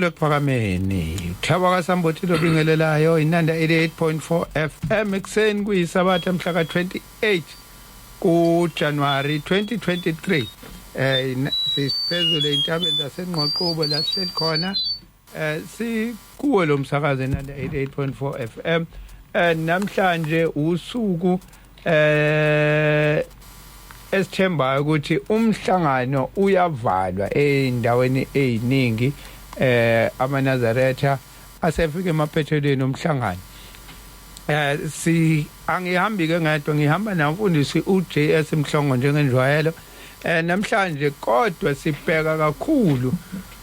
sikhumbule kuphakameni uthaba kaSambothi lobingelelayo inanda 88.4 FM ekseni kuyisabatha mhla ka28 kuJanuary 2023 siphezulu entabeni zasenqoqubo la sihleli khona sikuwe lo msakazo inanda 88.4 FM namhlanje usuku esithembayo ukuthi umhlangano uyavalwa endaweni eziningi amaNazaretha asefika emaphethelweni omhlangano angihambi ke ngedwa ngihamba namfundisi uJS Mhlongo njengenjwayelo namhlanje kodwa sibheka kakhulu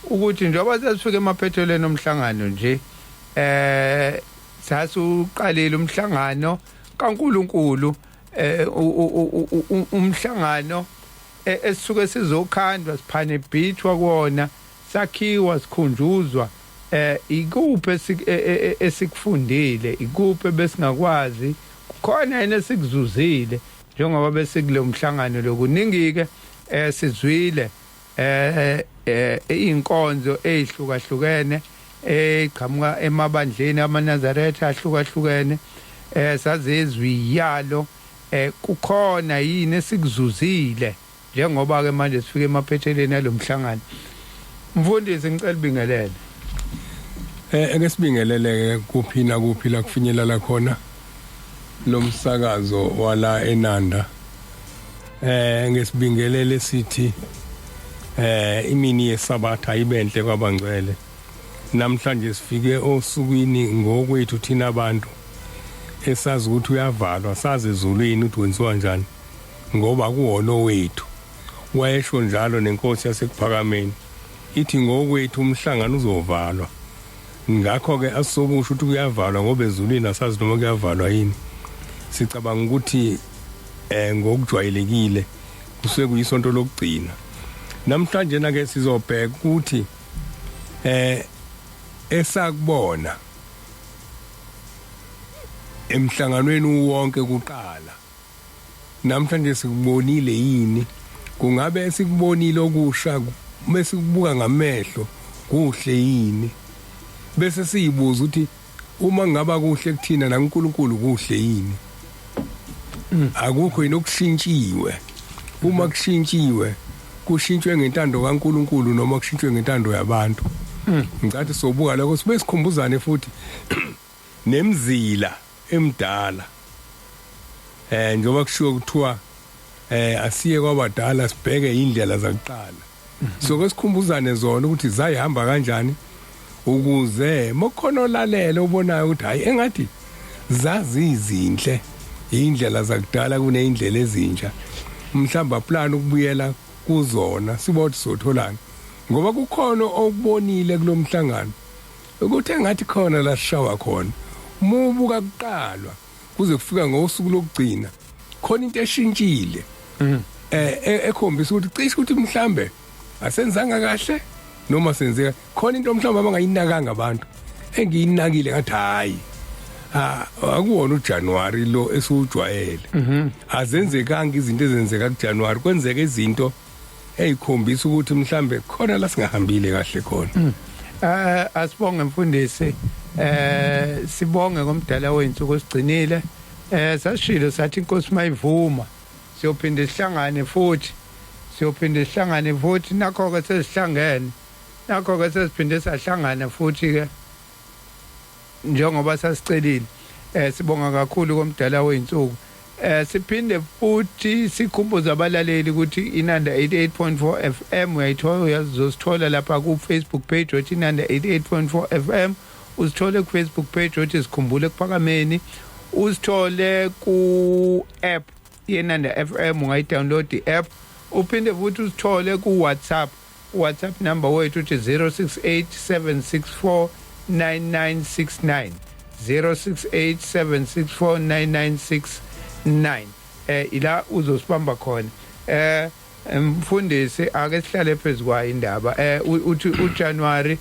ukuthi njengoba sesifika emaphethelweni omhlangano nje sasuqalile umhlangano kaNkuluNkulu umhlangano esisuke sizokhandwa siphane bhithwa kuona sakhiwa sikhunjuzwa ikuphi esikufundile ikuphi besingakwazi khona yena sikuzuzile njengoba besikule umhlangano lokuningike sizwile inkonzo ezihlukahlukene eqhamuka emabandleni amaNazaretha ahlukahlukene sazezwi yalo kukhona yini esikuzuzile njengoba ke manje sifike emaphethelweni alomhlangano mfundisi ngicela bingelele ake sibingelele kuphina kufinyelela khona lo msakazo wala eNanda ngesibingelele sithi imini yesabatha ibenhle kwabangcwele namhlanje sifike osukwini ngokwethu thina abantu esazi ukuthi uyavalwa saze ezulwini ukuthi wenziwa njani ngoba kuwona wethu wayesho njalo nenkosi yasekuphakameni ithi ngokwethu umhlangano uzovalwa ngakho ke asokusho ukuthi kuyavalwa ngoba ezulwini asazi noma kuyavalwa yini sicabanga ukuthi ngokujwayelekile kusuke kuyisonto lokugcina namhlanje na ke sizobheka ukuthi esakubona emhlanganweni wonke kuqala namhlanje sikubonile yini kungabe sikubonile okusha bese kubuka ngamehlo kuhle yini bese siyibuza ukuthi uma ngaba kuhle kuthina naNkulunkulu kuhle yini akukho inokushintshiwe uma kushintshiwe kushintshwe ngentando kaNkulunkulu noma kushintshwe ngentando yabantu ngicathi sobuka lokho sibe sikhumbuzane futhi nemzila emdala njengoba kushiwo kuthiwa asiye kwabadala sibheke indlela zakuqala so kesikhumbuzane zona ukuthi zayihamba kanjani ukuze mokhona olalela ubonayo ukuthi hayi engathi zazi izinhle indlela zakudala kunezindlela ezintsha mhlamba plan ukubuyela kuzona sibothi sotholana ngoba kukhona okubonile kulomhlangano ukuthi engathi khona la sishawa khona mubuka kuqalwa kuze kufika ngosuku lokugcina khona into eshintshile ekhombisa ukuthi cishe ukuthi mhlambe asenzanga kahle noma senzeka khona into mhlawumbe abangayinakanga abantu engiyinakile ngathi hayi akuwona uJanuary lo esiwujwayele azenzekanga izinto ezenzeka kuJanuary kwenzeka izinto ezikhombisa ukuthi mhlambe khona la singahambile kahle khona asibonge mfundisi sibonge ngomdala wethu osigcinile sashilo sathi inkosi mayivuma siyophinde sihlangane futhi nakho ke sesihlangene nakho ke sesiphinde sahlangana futhi ke njengoba sasicelile sibonga kakhulu komdala weinsuku siphinde futhi sikhumbuza abalaleli ukuthi inanda 88.4 FM uyazosithola lapha ku Facebook page othi inanda 88.4 FM usithole ku Facebook page othi sikhumbule kuphakameni usithole ku app yenanda FM ungayidownload i-app uphinde futhi usithole ku WhatsApp number wethu uthi 0687649969 0687649969 ila uzosibamba khona mfundisi ake sihlale phezukwayo indaba uthi uJanuary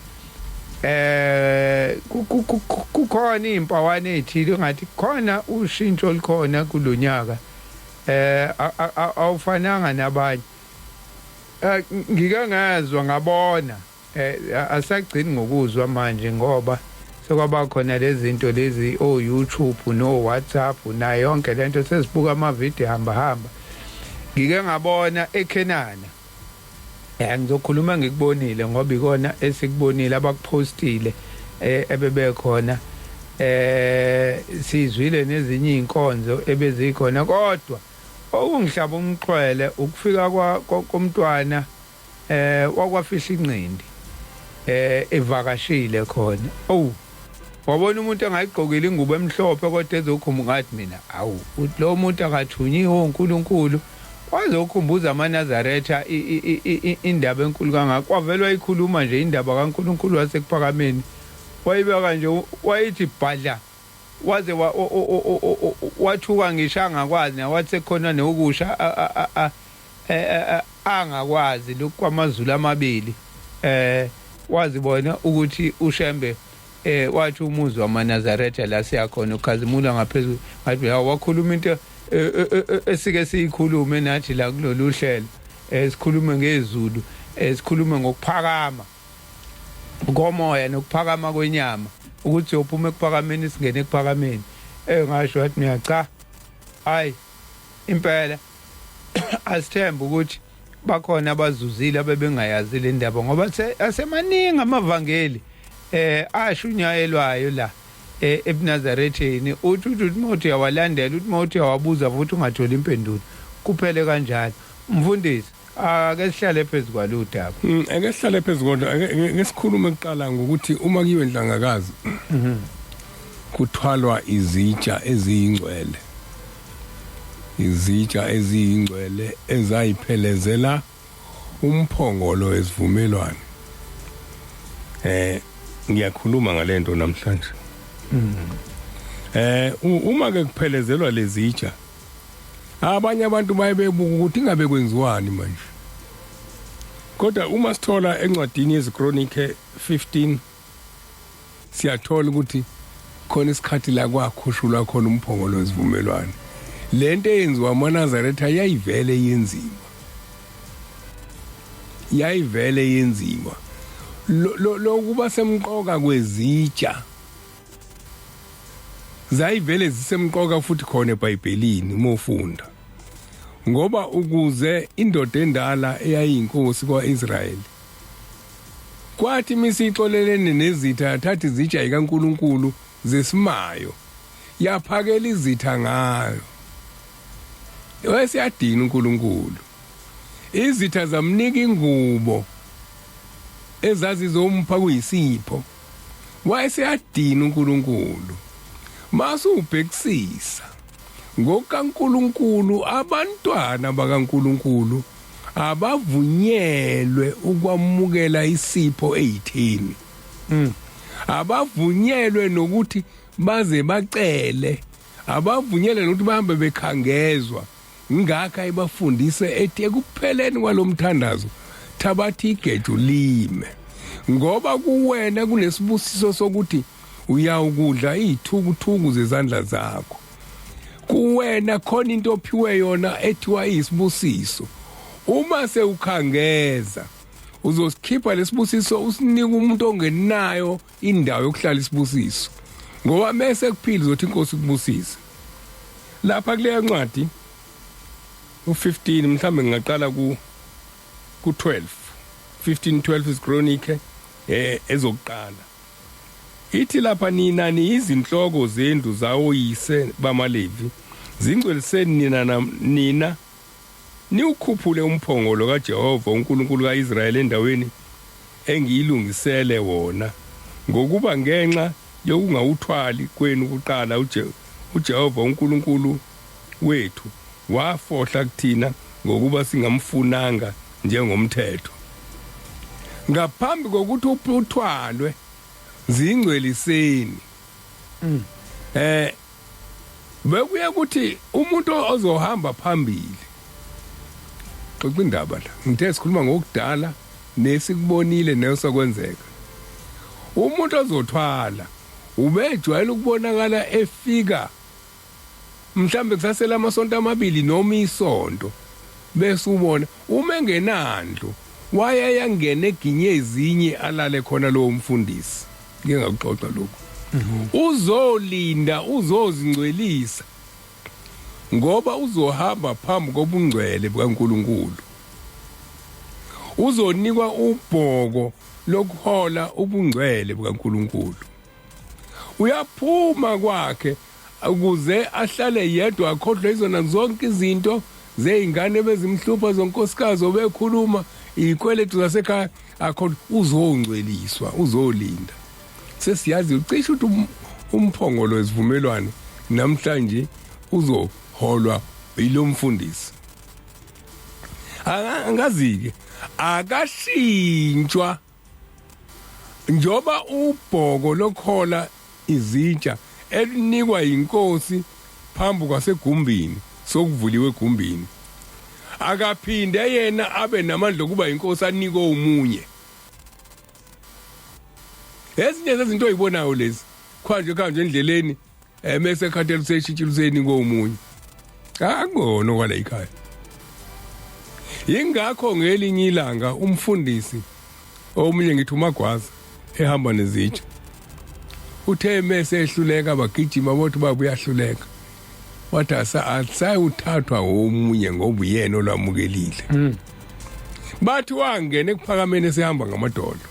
kukhona impawane ezithile ngathi khona ushintsho likhona kulonyaka awufananga nabanye ngike ngazwa ngabona asagcini ngokuzwa manje ngoba sekwaba khona lezi zinto lezi YouTube no WhatsApp na yonke lento sesibuka amavidiyo hamba ngike ngabona eKenana ngizokhuluma ngikubonile ngoba ikona esikubonile abakupostile ebebekhona sizwile nezinye inkonzo ebezikhona kodwa okungihlaba umxhwele ukufika komntwana wakwafihla inqindi evakashile khona wabona umuntu engayigqokile ingubo emhlophe kodwa ezokhumba ngathi mina awu uthi lo muntu akathunyiwe uNkulunkulu wazokhumbuza amaNazaretha indaba enkulu kangaka kwavelwa ikhuluma nje indaba kaNkulunkulu wasekuphakameni wayibeka nje wayithi bhadla waze wathuka ngisho angakwazi nawathi sekhona nokusha angakwazi lokhu kwamazulu amabili wazibona ukuthi uShembe wathi umuzi wamaNazaretha la siyakhona ukhazimula ngaphezulu ngathi wakhuluma into esike siyikhulume nathi la kulolu hlelo sikhulume ngezulu sikhulume ngokuphakama komoya nokuphakama kwenyama ukuthi uphuma ekuphakameni singene ekuphakameni ngasho wathi mina cha hayi impela asithemba ukuthi bakhona abazuzile abebengayazi le ndaba ngoba asemaningi amavangeli ashunyayelwayo la eBnazaretheni uthi umuntu uyawalandela uthi umuntu uyawabuza futhi ungatholi impendulo kuphele kanjalo mfundisi ake sihlale phezulu kwaludaba ake sihlale phezulu kodwa ake sikhulume kuqala ngokuthi uma kiwe ndlangakazi kuthwalwa izitsha eziyingcwele ezayiphelezela umphongolo wesivumelwano ngiyakhuluma ngalento namhlanje uma ke kuphelezelwa lezitsha abanye abantu bayebebuka ukuthi ingabe kwenziwani manje kodwa uma sithola encwadini yezikronike 15 siyathola ukuthi khona isikhathi la kwakhushulwa khona umphongolo wesivumelwano lento eyenziwa amaNazaretha yayivele yenziwa lokuba semqoka kwezitsha zayivele zisemqoka futhi khona eBhayibhelini mofunda ngoba ukuze indoda endala eyayinkosi kwaIsrayeli kwathi misixolelene nezitha yathatha izitsha ikaNkuluNkulu zesimayo yaphakela izitha ngayo wayesiyadina uNkulunkulu izitha zamnika ingubo ezazizompha kuyisipho wayesiyadina uNkulunkulu masubhekisisa ngokaNkulunkulu abantwana bakaNkulunkulu abavunyelwe ukwamukela isipho eyithini abavunyelwe nokuthi baze bacele abavunyelwe nokuthi bahambe bekhangezwa ngakho ibafundise ethi ekupheleni kwalomthandazo thabathi igeju lime ngoba kuwena kunesibusiso sokuthi uyawukudla izithukuthuku zezandla zakho kuwena khona into ophiwe yona ethiwa isibusiso uma sewukhangeza uzosikhipha lesibusiso usinike umuntu ongenayo indawo yokuhlala isibusiso ngoba mase kuphila uzothi inkosi kubusisa lapha kule ncwadi u15 mhlambe ngingaqala ku12 15:12 isikronike ezokuqala ithi lapha nina niyizinhloko zendlu zawoyise bamaLevi zingcweliseni nina niukhuphule umphongolo kaJehova uNkulunkulu kaIsrayeli endaweni engiyilungisele wona ngokuba ngenxa yokungawuthwali kwenu kuqala uJehova uNkulunkulu wethu wafohla kuthina ngokuba singamfunanga njengomthetho ngaphambi kokuthi uthwalwe zingcweliseni bekuya ukuthi umuntu ozohamba phambili xoxa indaba la ngithe sikhuluma ngokudala nesikubonile nesokwenzeka umuntu ozothwala ubejwayele ukubonakala efika mhlambe kusasela amasonto amabili noma isonto bese ubona uma engenandlu waye yangena eginye ezinye alale khona lo mfundisi ngeke ngakuxoxa lokho uzolinda uzozingcwelisa ngoba uzohamba phambi kobungcwele bukaNkuluNkulu uzonikwa ubhoko lokhola ubungcwele bukaNkuluNkulu uyaphuma kwakhe ukuze ahlale yedwa akhohlwe izona zonke izinto zeingane bezimhlupha zonkosikazi obekhuluma ikweletu zasekhaya akhohlwe uzongcweliswa uzolinda sesiyazi ucishe ukuthi umphongolo wesivumelwano namhlanje uzoholwa yilo mfundisi angazi-ke akashintshwa njoba ubhoko lokhola izitsha elinikwa inkosi phambi kwasegumbini sokuvuliwe egumbini akaphinde yena abe namandla okuba inkosi anikwe umunye ezinye zezinto oyibonayo lezi khanje endleleni mase khathela useshitshiluseni komunye akubona kwala ekhaya ingakho ngelinye ilanga umfundisi omunye ngithi uMagwaza ehamba nezitsha uthe mase ehluleka bagijima bothi babuyahluleka wathi asayuthathwa omunye ngoba uyena olwamukelile bathi wangena ekuphakameni esehamba ngamadolo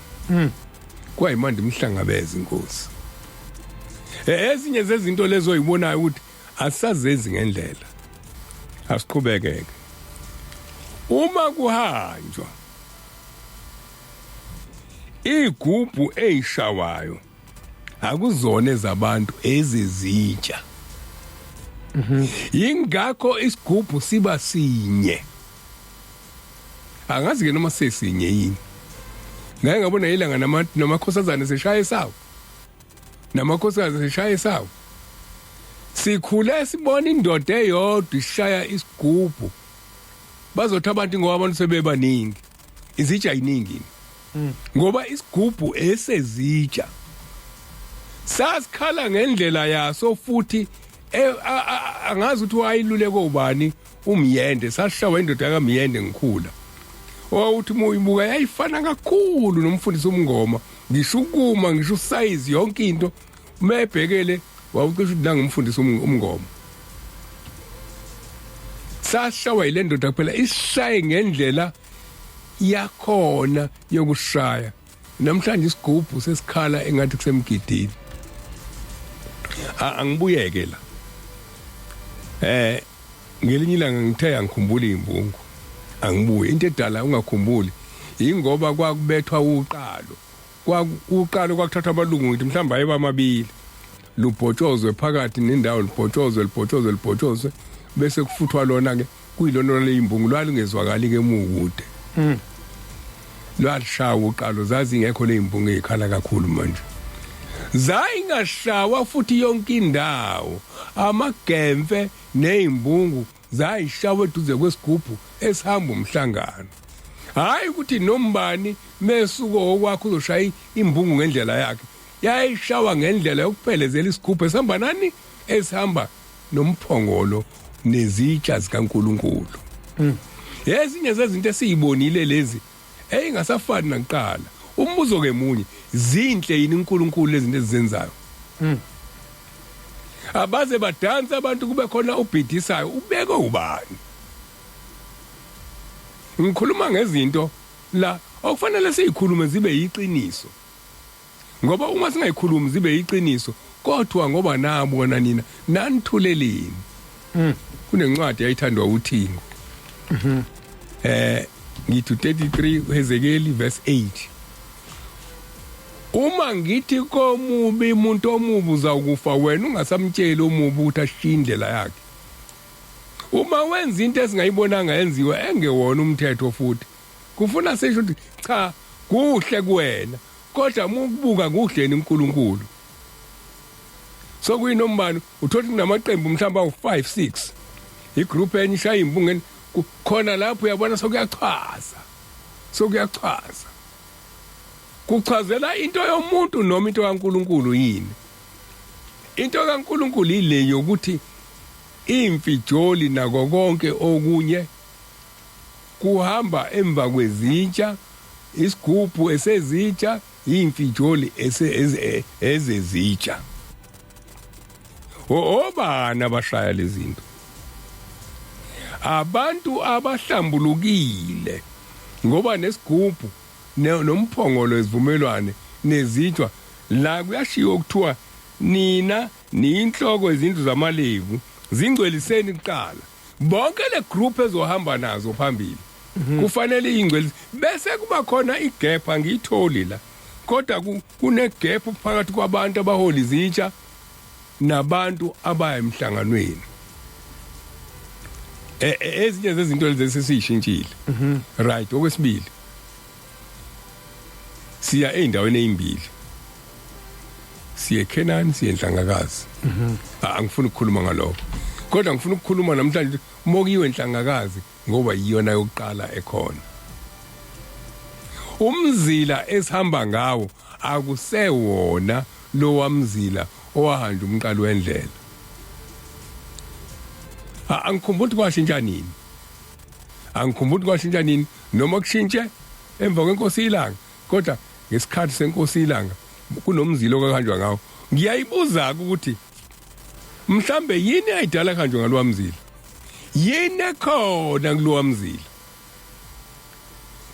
kwayimandi imhlangabeza inkosi ezinye zezinto lezo oyibonayo ukuthi asazezi ngendlela asiqhubekeke uma kuhanjwa igubhu eyishawayo akuzona ezabantu ezizitsha ingakho isigubhu siba sinye angazi ke noma sesinye yini ngeke ngabona ilanga namakhosazana seshaya esawo namakhosikazi seshaya esawo sikhule sibona indoda eyodwa ishaya isigubhu bazothi abantu ngoba abantu sebebaningi izitsha yiningi ngoba isigubhu esezitsha sasikhala ngendlela yaso futhi angazi ukuthi wayiluleke ubani umyende sashawa indoda yakamyende ngikhula owathi muyibuka yayifana kakhulu nomfundisi umngoma ngisho ukuma ngisho size yonke into mebhekele wawucisha ukuthi nangumfundisi umngoma sashawa ile ndoda kuphela ishaye ngendlela yakhona yokushaya namhlanje isigubhu sesikhala engathi kusemgidini angibuyeke la ngelinye ilanga ngithe angikhumbuli imbungu angibuye into edala ungakhumbuli ingoba kwakubethwa uqalo kwakuthatha abalungu ngithi mhlamba ayeba amabili lubhotshozwe phakathi nendawo libhotshozwe bese kufuthwa lona ke kuyilona leimbungu lwalungezwakali ke mukude lwashawa uqalo zazi ngekho leimbungu ezikhala kakhulu manje zayingashawa futhi yonke indawo amagemfe nezimbungu zayishawa eduze kwesigubhu esihamba umhlangano hayi ukuthi nombani mesuko okwakho uzoshaya imbungu ngendlela yakhe yayishawa ngendlela yokuphelezela isigubhu esihamba nani esihamba nomphongolo nezitsha zikaNkuluNkulu ezinye zezinto esizibonile lezi eyingasafani nakuqala umbuzo ke munye zinhle yini uNkulunkulu lezinto ezizenzayo abaze badansa abantu kube khona ubhidisayo ubeke ubani ngikhuluma ngezinto la okufanele sizikhulume zibe yiqiniso ngoba uma singayikhulumi zibe yiqiniso kodwa ngoba nabona nina nanithuleleni kunencwadi yayithandwa uThingo ngithi 33 Hezekeli verse 8 uma ngithi komubi umuntu omubi uzawukufa wena ungasamtsheli omubi ukuthi ashindlela yakhe uma wenza into esingayibonanga yenziwe engewona umthetho futhi kufuna sisho ukuthi cha kuhle kuwena kodwa ukubuka kuhle uNkulunkulu so kuyinombani uthothi kunamaqembu mhlamba u5 6 igroup enye ishaya imbungeni khona lapho uyabona sokuyachaza kuchazela into yomuntu noma into kaNkulunkulu yini into kaNkulunkulu ile yokuthi imfijoli nako konke okunye kuhamba emva kwezintsha isigubhu esezitsha imfijoli ezezitsha obana bashaya lezinto abantu abahlambulukile ngoba nesigubhu nomphongolo esivumelwane nezitshwa la kuyashiwo ukuthiwa nina niyinhloko izindlu zamalevu zingcweliseni kuqala bonke le group ezohamba nazo phambili kufanele ingcwelise bese kuba khona igap angiyitholi la kodwa kune gap phakathi kwabantu abahola izitsha nabantu abaya emhlanganweni ezinye zezinto lezi sesishintshile right okwesibili siya endaweni ezimbili siye Kenani siye Enhlangakazi angifuni ukukhuluma ngalokho kodwa ngifuna ukukhuluma namhlanje mokiwe Enhlangakazi ngoba yiyona yokuqala ekhona umzila esihamba ngawo akusewona lo wamzila owahanja umqalo wendlela angikhumbuli kwashintsha nini noma kushintshe emva kwenkosi ilanga kodwa ngesikhathi senkosi ilanga kunomzilo okuhanjwa ngawo ngiyayibuza ukuthi mhlambe yini ayidala kanjwe ngalowa mzila yini ekhona kulowa mzila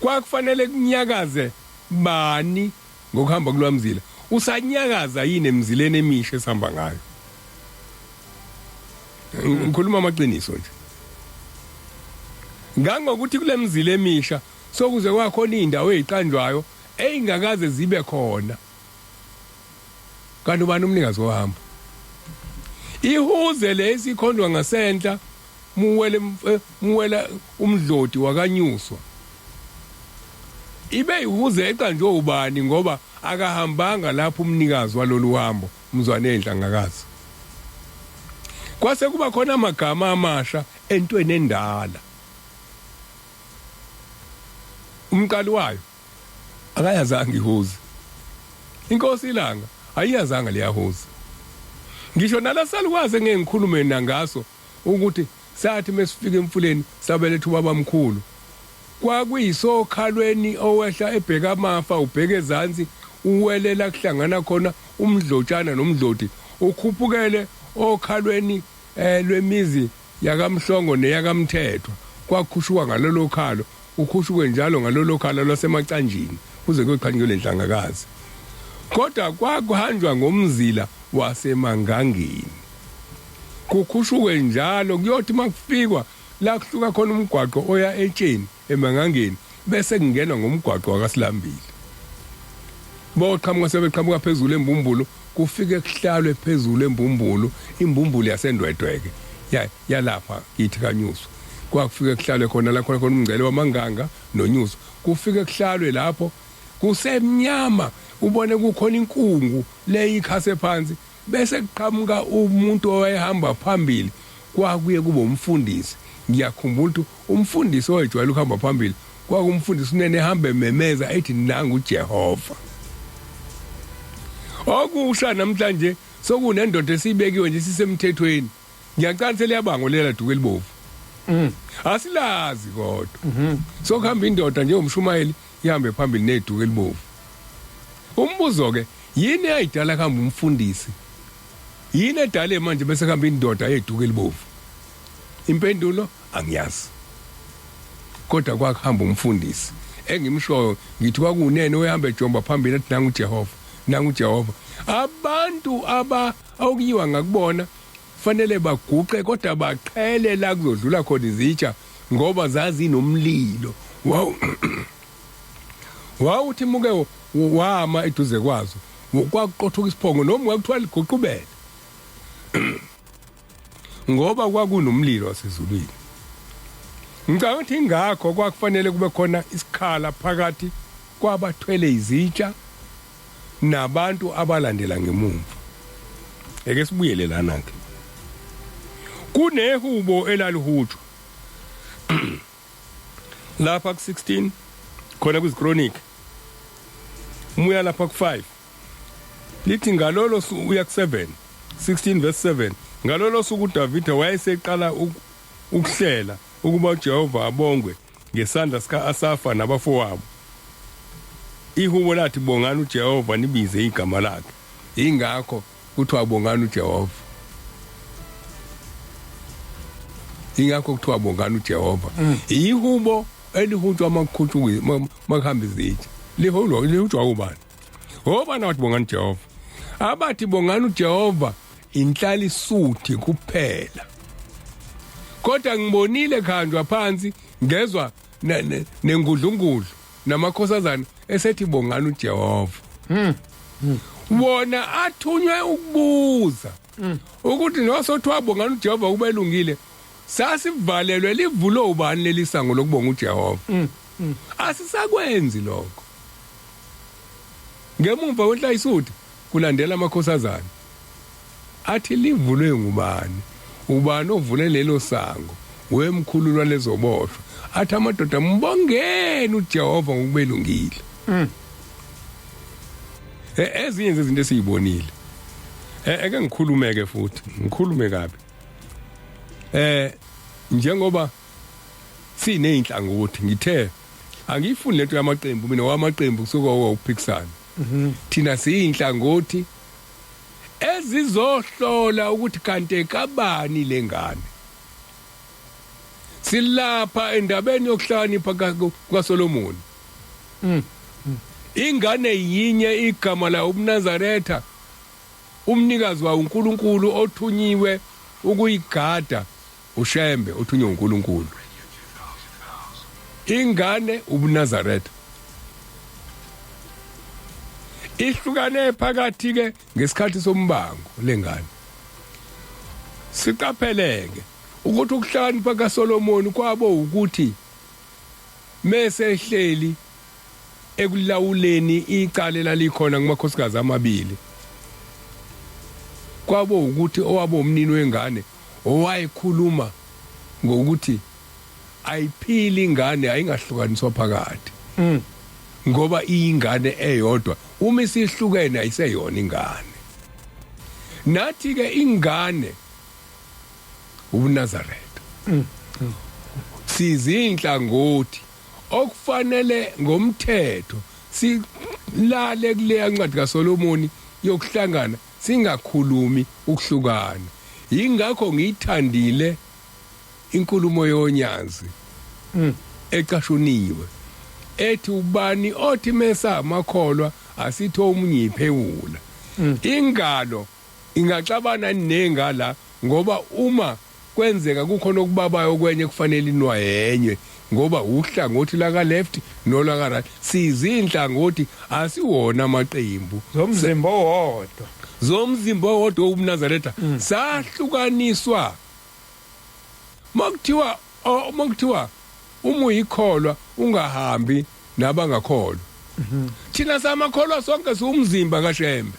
kwakufanele kunyakaze bani ngokuhamba kulowa mzila usanyakaza yini emzileni emisha esihamba ngayo ngikhuluma amaqiniso nje ngangokuthi kule mzila emisha sokuze kwakhona indawo eziqanjwayo eyingakaze zibe khona kanti ubani umnikazi wohamba ihuze lesikhondwa ngasenta muwela umdloti wakanyuswa ibe ihuze eqanjwe ubani ngoba akahambanga lapho umnikazi walolu hambo umzwane Enhlangakazi kwase kuba khona amagama amasha entweni endala umqali wayo akayazanga ihuze inkosi ilanga ayiyazanga liyahuza ngisho nalasalukwaze ngeke ngikhulume nangaso ukuthi sathi mesifika emfuleni sabelethu babamkhulu kwakuyisokhalweni owehla ebheka amafa ubheke ezantsi uwelela kuhlangana khona umdlotshana nomdloti ukhuphukele okhalweni lwemizi yakamhlongo neyakamthethwa kwakhushuka ngalolo khalo ukhushuke njalo ngalolo khalo lwasemacanjini kuze kuyoqhankanywe leNhlangakazi kodwa kwakuhanjwa ngomzila wasemangangeni kukhushuke njalo kuyothi makufikwa la kuhluka khona umgwaqo oya etsheni emangangeni bese kungenwa ngomgwaqo wakaSilambile boqhamuka sebeqhamuka phezulu embumbulo kufike kuhlalwe phezulu embumbulo imbumbulu yasendwedweke yalapha kithi kanyuso kwakufike kuhlalwe khona la khona umngcele wamanganga nonyuso kufike kuhlalwe lapho kusemnyama ubone kukhona inkungu leyikhase phansi bese kuqhamuka umuntu owayehamba phambili kwakuye kuba umfundisi ngiyakhumbula ukuthi umfundisi owayejwayele ukuhamba phambili kwakumfundisi unene ehamba ememeza ethi nangu uJehova okusha namhlanje sokunendoda esibekiwe nje sisemthethweni ngiyaqanisela yabangolela duke libovu asilazi kodwa sokuhamba indoda nje umshumayeli ihambe phambili neduke libovu umbuzo ke yini ayidala kuhamba umfundisi yini edale manje bese kuhamba indoda eduke libovu impendulo angiyazi kodwa kwakuhamba umfundisi engimshoyo ngithi kwakunene oyahamba ejomba phambili ethi nangu uJehova abantu okuyiwa ngakubona fanele baguqe kodwa baqhele la kuzodlula khona izitsha ngoba zazi nomlilo wawuthi muke wama eduze kwazo kwakuqothuka isiphongo noma kwakuthiwa liguqubele ngoba kwakunomlilo wasezulwini ngicabanga ukuthi ingakho kwakufanele kube khona isikhala phakathi kwabathwele izitsha nabantu abalandela ngemuva eke sibuyele lana ke kunehubo elaluhutshwa lapha ku16 khona kwizichronik umuya lapha ku5 lithi ngalolo uya ku7 16 verse 7 ngalolo suku uDavid wayeseqala ukuhlela ukuba uJehova abongwe ngesandla sika Asafa nabafowabo ihubo lathi bongana uJehova nibize igama lakhe ingakho kuthiwa bongana uJehova ingakho kuthiwa bongana uJehova ihubo elihutshwa amakhuthuki makuhamba izitsha lihutshwa ubani obani wathi bongana uJehova abathi bongana uJehova inhlali suthi kuphela kodwa ngibonile khanjwa phansi ngezwa nengudlungudlu namakhosazana esethi bongana uJehova wona athunywe ukubuza ukuthi nosothiwa bongana uJehova kubelungile sasivalelwe livulo ubani lelisango lokubonga uJehova asisakwenzi lokho ngemumva kwenhlayisuthi kulandela amakhosazana athi livulwe ngubani ubani ovule lelo sango wemkhululwa lezoboshwa athi amadoda mbongeni uJehova ngokubelungile ezinye izinto esizibonile eke ngikhulumeke futhi ngikhulume kabi njengoba sineyinhlangothi ngithe angifuni lento yamaqembu mina wamaqembu kusuka ukuphikisana thina siyinhlangothi ezizohlola ukuthi kanti kabani lengane silapha endabeni yokuhlakanipha kaSolomon ingane yinye igama la uMnazaretha umnikazi wa uNkulunkulu othunyiwe ukuyigada uShembe othunywe uNkulunkulu ingane uMnazaretha ihlukane phakathi ke ngesikhathi sombango lengane siqapheleke ukuthi ukuhlakanipha kaSolomon kwabo ukuthi mesehleli ekulawuleni icala lalikhona kumakhosikazi amabili kwabo ukuthi owabo umnini wengane owayekhuluma ngokuthi ayiphili ingane ayingahlukaniswa phakathi ngoba iyingane eyodwa uma isihlukene ayiseyona ingane nathi ke ingane uNazaretha sizinhlangothi okufanele ngomthetho silale kule ncwadi kaSolomon yokuhlangana singakhulumi ukuhlukana ingakho ngiyithandile inkulumo yonyazi ecashuniwe ethi ubani othi mesa amakholwa asitho umnyiphewula ingalo ingaxabana nengala ngoba uma kwenzeka kukhona okubabayo kwenye kufanele inwayenye ngoba uhlangothi la ka left nola ka right sizinhlangothi asiwona amaqembu zomzimba wodwa uMnazaretha sahlukaniswa makuthiwa uma uyikholwa ungahambi nabangakholwa thina samakholwa sonke siumzimba kaShembe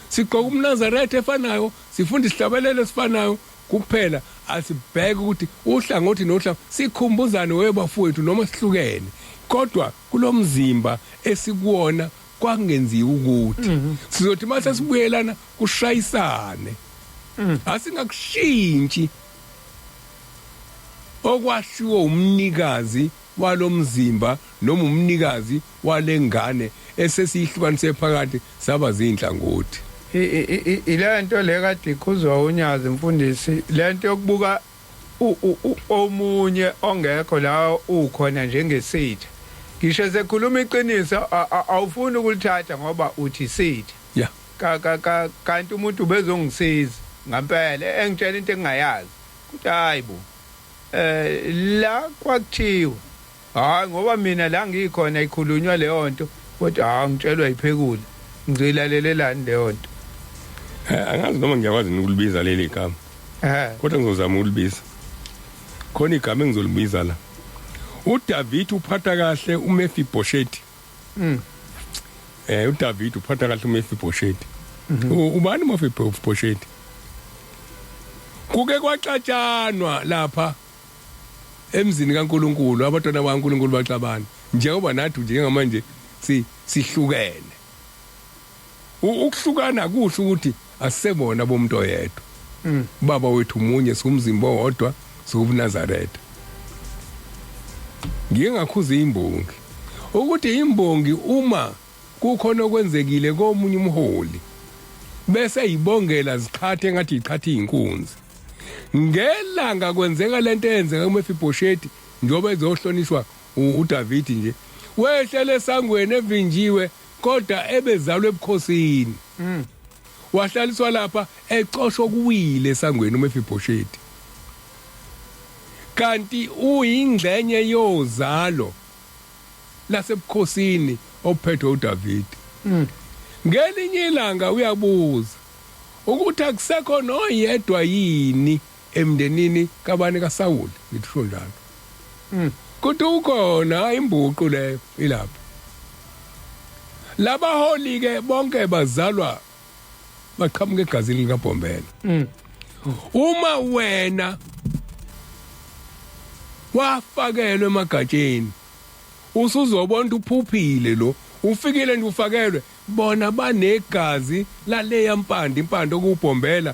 sigqoka uMnazaretha efanayo sifunda isihlabelelo esifanayo kuphela asibheke ukuthi uhlangothi nohlangothi sikhumbuzane webafowethu noma sihlukene kodwa kulomzimba esikuwona kwangenziwa ukuthi sizothi mase sibuyelana kushayisane asingakushintshi okwashiwo umnikazi walomzimba noma umnikazi walengane esesihlukanise phakathi saba zinhlangothi ilento le kade ikhuzwa unyazi mfundisi lento yokubuka omunye ongekho la ukhona njengesitha ngisho sekhuluma iqiniso awufuni ukulithatha ngoba uthi sitha yeah kanti umuntu ubezongisiza ngempela engitshela into engingayazi kuthi hayibo la kwakuthiwa hayi ngoba mina la ngikhona ikhulunywa leyo nto kodwa ngitshelwa iphekula ngizilalelelani leyo nto angazi noma ngiyakwazi ukulibiza leli gama kodwa ngizozama ukulibiza khona igama engizolibiza la uDavid uphatha kahle uMefiboshethi uDavid uphatha kahle uMefiboshethi ubani uMefiboshethi kuke kwaxatshanwa lapha emzini kaNkuluNkulu abatwana bakaNkuluNkulu baxabana njengoba nathi njengamanje sihlukene ukuhlukana kusho ukuthi asebona bomuntu oyedwa baba wethu umunye sikumzimba wodwa sokuNazaretha ngike ngakhuza imbongi ukuthi imbongi uma kukhona okwenzekile komunye umholi bese yibongela zikhathe ngathi iqhatha inkunzi ngelanga kwenzeka lento eyenzeka kuMefiboshethi njobe ezohlonishwa uDavid nje wehlele esangweni evinjiwe kodwa ebezalwe ebukhosini wahlaliswa lapha ecoshwa kuwile esangweni uMefiboshethi kanti uyingxenye yozalo lasebukhosini ophethe uDavid ngelinye ilanga uyabuza ukuthi akusekho noyedwa yini emndenini kabani kaSawuli ngithisho njalo kuthi ukhona imbuqu leyo ilapha labaholi ke bonke bazalwa baqhamuka egazini likaBhombela uma wena wafakelwe emagatsheni usuzobona uphuphile lo ufikile nje ufakelwe bona banegazi laleya impande okuBhombela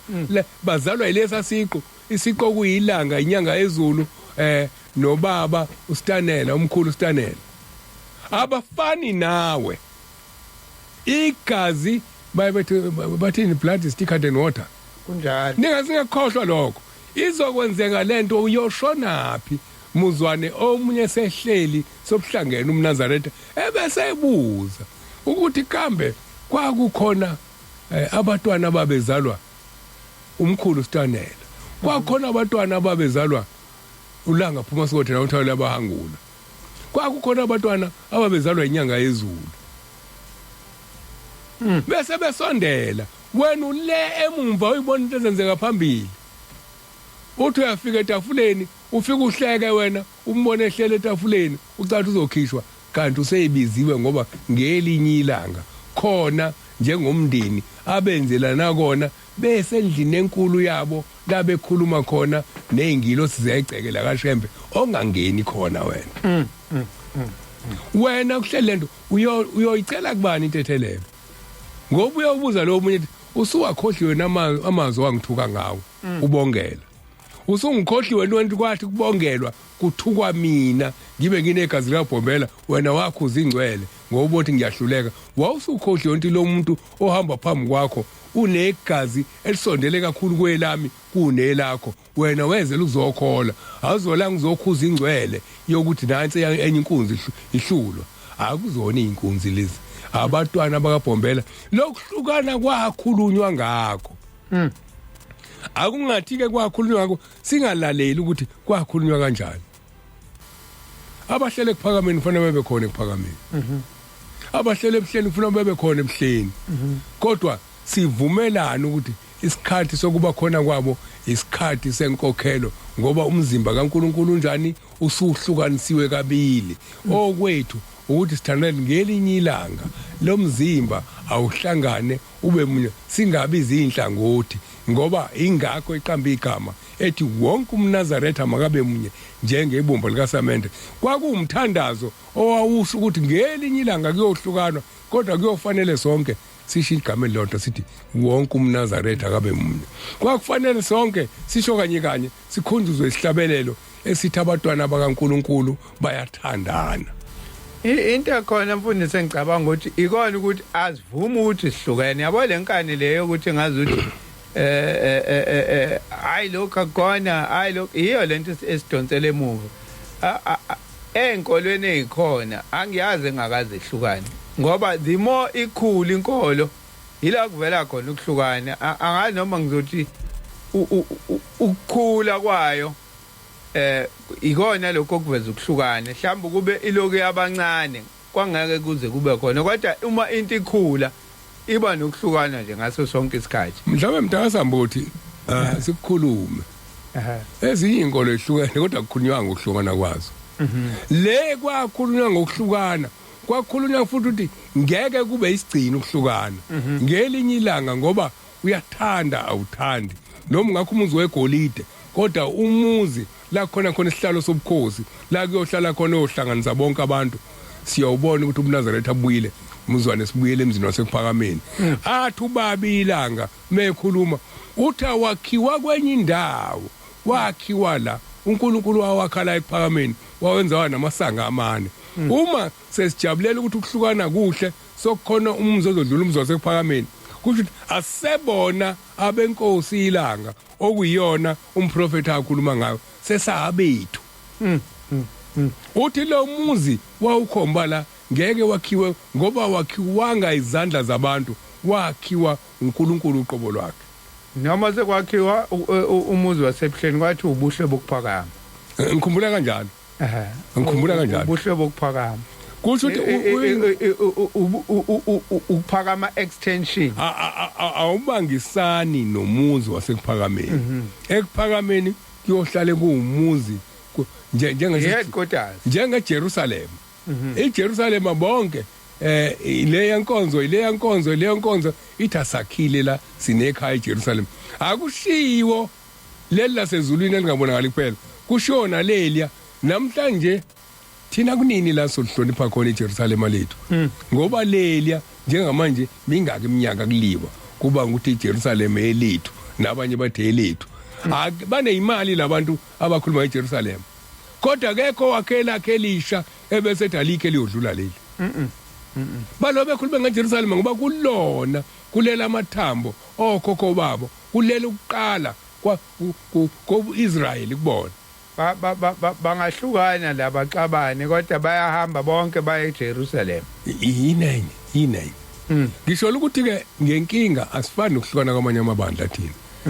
bazalwa yilesa siqo isiqo kuyilanga inyanga ezulu nobaba uStanela umkhulu uStanela abafani nawe igazi bathini blood is thicker than water kunjalo ningazingakhohlwa lokho izokwenzeka lento uyoshonaphi muzwane omunye sehleli sobuhlangene umNazaretha ebese ebuza ukuthi kambe kwakukhona abatwana ababezalwa umkhulu uStanela kwakukhona abatwana ababezalwa ulanga phuma sikothe nawuthawula abahangula kwakukhona abatwana ababezalwa inyanga yezulu bese besondela wena ule emumva uyibona into ezenzeka phambili uthi uyafika etafuleni ufika uhleke wena umbone ehlele etafuleni ucathi uzokhishwa kanti useyibiziwe ngoba ngelinye ilanga khona njengomndeni abenzelana kona bese endlini enkulu yabo la bekhuluma khona nezingilo sizayicekela kaShembe ongangeni khona wena wena kuhlele lento uyoyicela kubani intethelelo ngoba uyobuza lo munye usuwakhohliwe amazwi wangithuka ngawo ubongela usungikhohliwe lento kwathi kubongelwa kuthukwa mina ngibe nginegazi likaBhombela wena wakho uzingcwele ngoba uthi ngiyahluleka wawusukhohliwe into lo muntu ohamba phambi kwakho unegazi elisondele kakhulu kwelami kunelakho wena wenzela ukuzokhola awuzola ngizokhuza ingcwele yokuthi nansi enye inkunzi ihlulwa akuzona inkunzi lezi abatwana bakaBhombela lokuhlukana kwakhulunywa ngakho akungathi ke kwakhulunywa ngakho singalaleli ukuthi kwakhulunywa kanjani abahlele kuphakameni kufanele bebe khona kuphakameni abahlele ebuhleni kufanele bebe khona ebuhleni kodwa sivumelana ukuthi isikhathi sokuba khona kwabo isikhathi senkokhelo ngoba umzimba kaNkuluNkulu njani usuhlukanisiwe kabili okwethu ukuthi sithandane ngelinye ilanga lo mzimba awuhlangane ube munye singabi izinhlangothi ngoba ingakho iqamba igama ethi wonke umNazaretha makabe munye njengebumba likaSamende kwakuwumthandazo owawusho ukuthi ngelinye ilanga kuyohlukanwa kodwa kuyofanele sonke sisho igama elilodwa sithi wonke umNazaretha akabe munye kwakufanele sonke sisho kanye sikhunjuzwe isihlabelelo esithi abatwana bakaNkuluNkulu bayathandana into khona mfundisi engicabanga ukuthi ikona ukuthi azivuma ukuthi sihlukene yabo lenkani leyo ukuthi ngazi ukuthi hayi lokho akona hayi lokho iyo lento esidonsele emuva enkolweni ezikhona angiyazi engakaze ihlukane ngoba the more ikhulu inkolo ila kuvela khona ukuhlukana angazi noma ngizothi ukukhula kwayo ikona lokho kuveza ukuhlukana mhlawumbe kube iloku yabancane kwangeke kuze kube khona kodwa uma into ikhula iba nokuhlukana nje ngaso sonke isikhathi mhlawumbe mntasambothi sikukhulume ezinye inkolo ehlukene kodwa kukhulunywa ngokuhlukana kwazo le kwakhulunywa ngokuhlukana kwakhulunywa futhi ukuthi ngeke kube isigcino ukuhlukana ngelinye ilanga ngoba uyathanda awuthandi noma ngakho umuzi wegolide kodwa umuzi la khona isihlalo sobukhosi la kuyohlala khona ohlanganisa bonke abantu siyawubona ukuthi umNazaretha abuyile umuzwane sibuyele emzini wasekuphakameni athi ubabi ilanga mekhuluma uthi wakhiwa kwenye indawo wakhiwa la uNkulunkulu wawakhala ekuphakameni wawenza namasanga amane uma sesijabulela ukuthi ukuhlukana kuhle sokukhona umuzi ozodlula umuzi wasekuphakameni kusho ukuthi asebona abenkosi ilanga okuyiyona umprofeti akhuluma ngayo sesabethu uthi lo muzi wawukhomba la ngeke wakhiwe ngoba wakhiwanga izandla zabantu wakhiwa uNkulunkulu uqobo lwakhe noma sekwakhiwa umuzi wasebuhleni kwathi ubuhle bokuphakama ngikhumbula kanjalo ngikhumbula kanjalo ubuhle bokuphakama kusho ukuthi ukuphakama extension awubangisani nomuzi wasekuphakameni ekuphakameni kuyohlale kuumuzi njengeJerusalem eJerusalem bonke ile yankonzo ithi asakhile la sinekhaya eJerusalem akushiwo leli lasezulwini elingabonakali kuphela kushona lelia namhlanje thina kunini la sohlonipha khona eJerusalem lethu ngoba lelia njengamanje mingaki iminyaka kuliwa kuba ukuthi iJerusalem elethu nabanye bathe elethu baneyimali labantu abakhuluma eJerusalem kodwa kekho wakhela kelisha ebese dalikhe liyodlula leli balobe khuluma ngeJerusalem ngoba kulona kulela amathambo okhokho babo kulela ukuqala kwa-Israyeli kubona bangahlukana labaxabane kodwa bayahamba bonke baye eJerusalem yinenye ngisho ukuthi ke ngenkinga asifani nokuhlukana kwamanye amabandla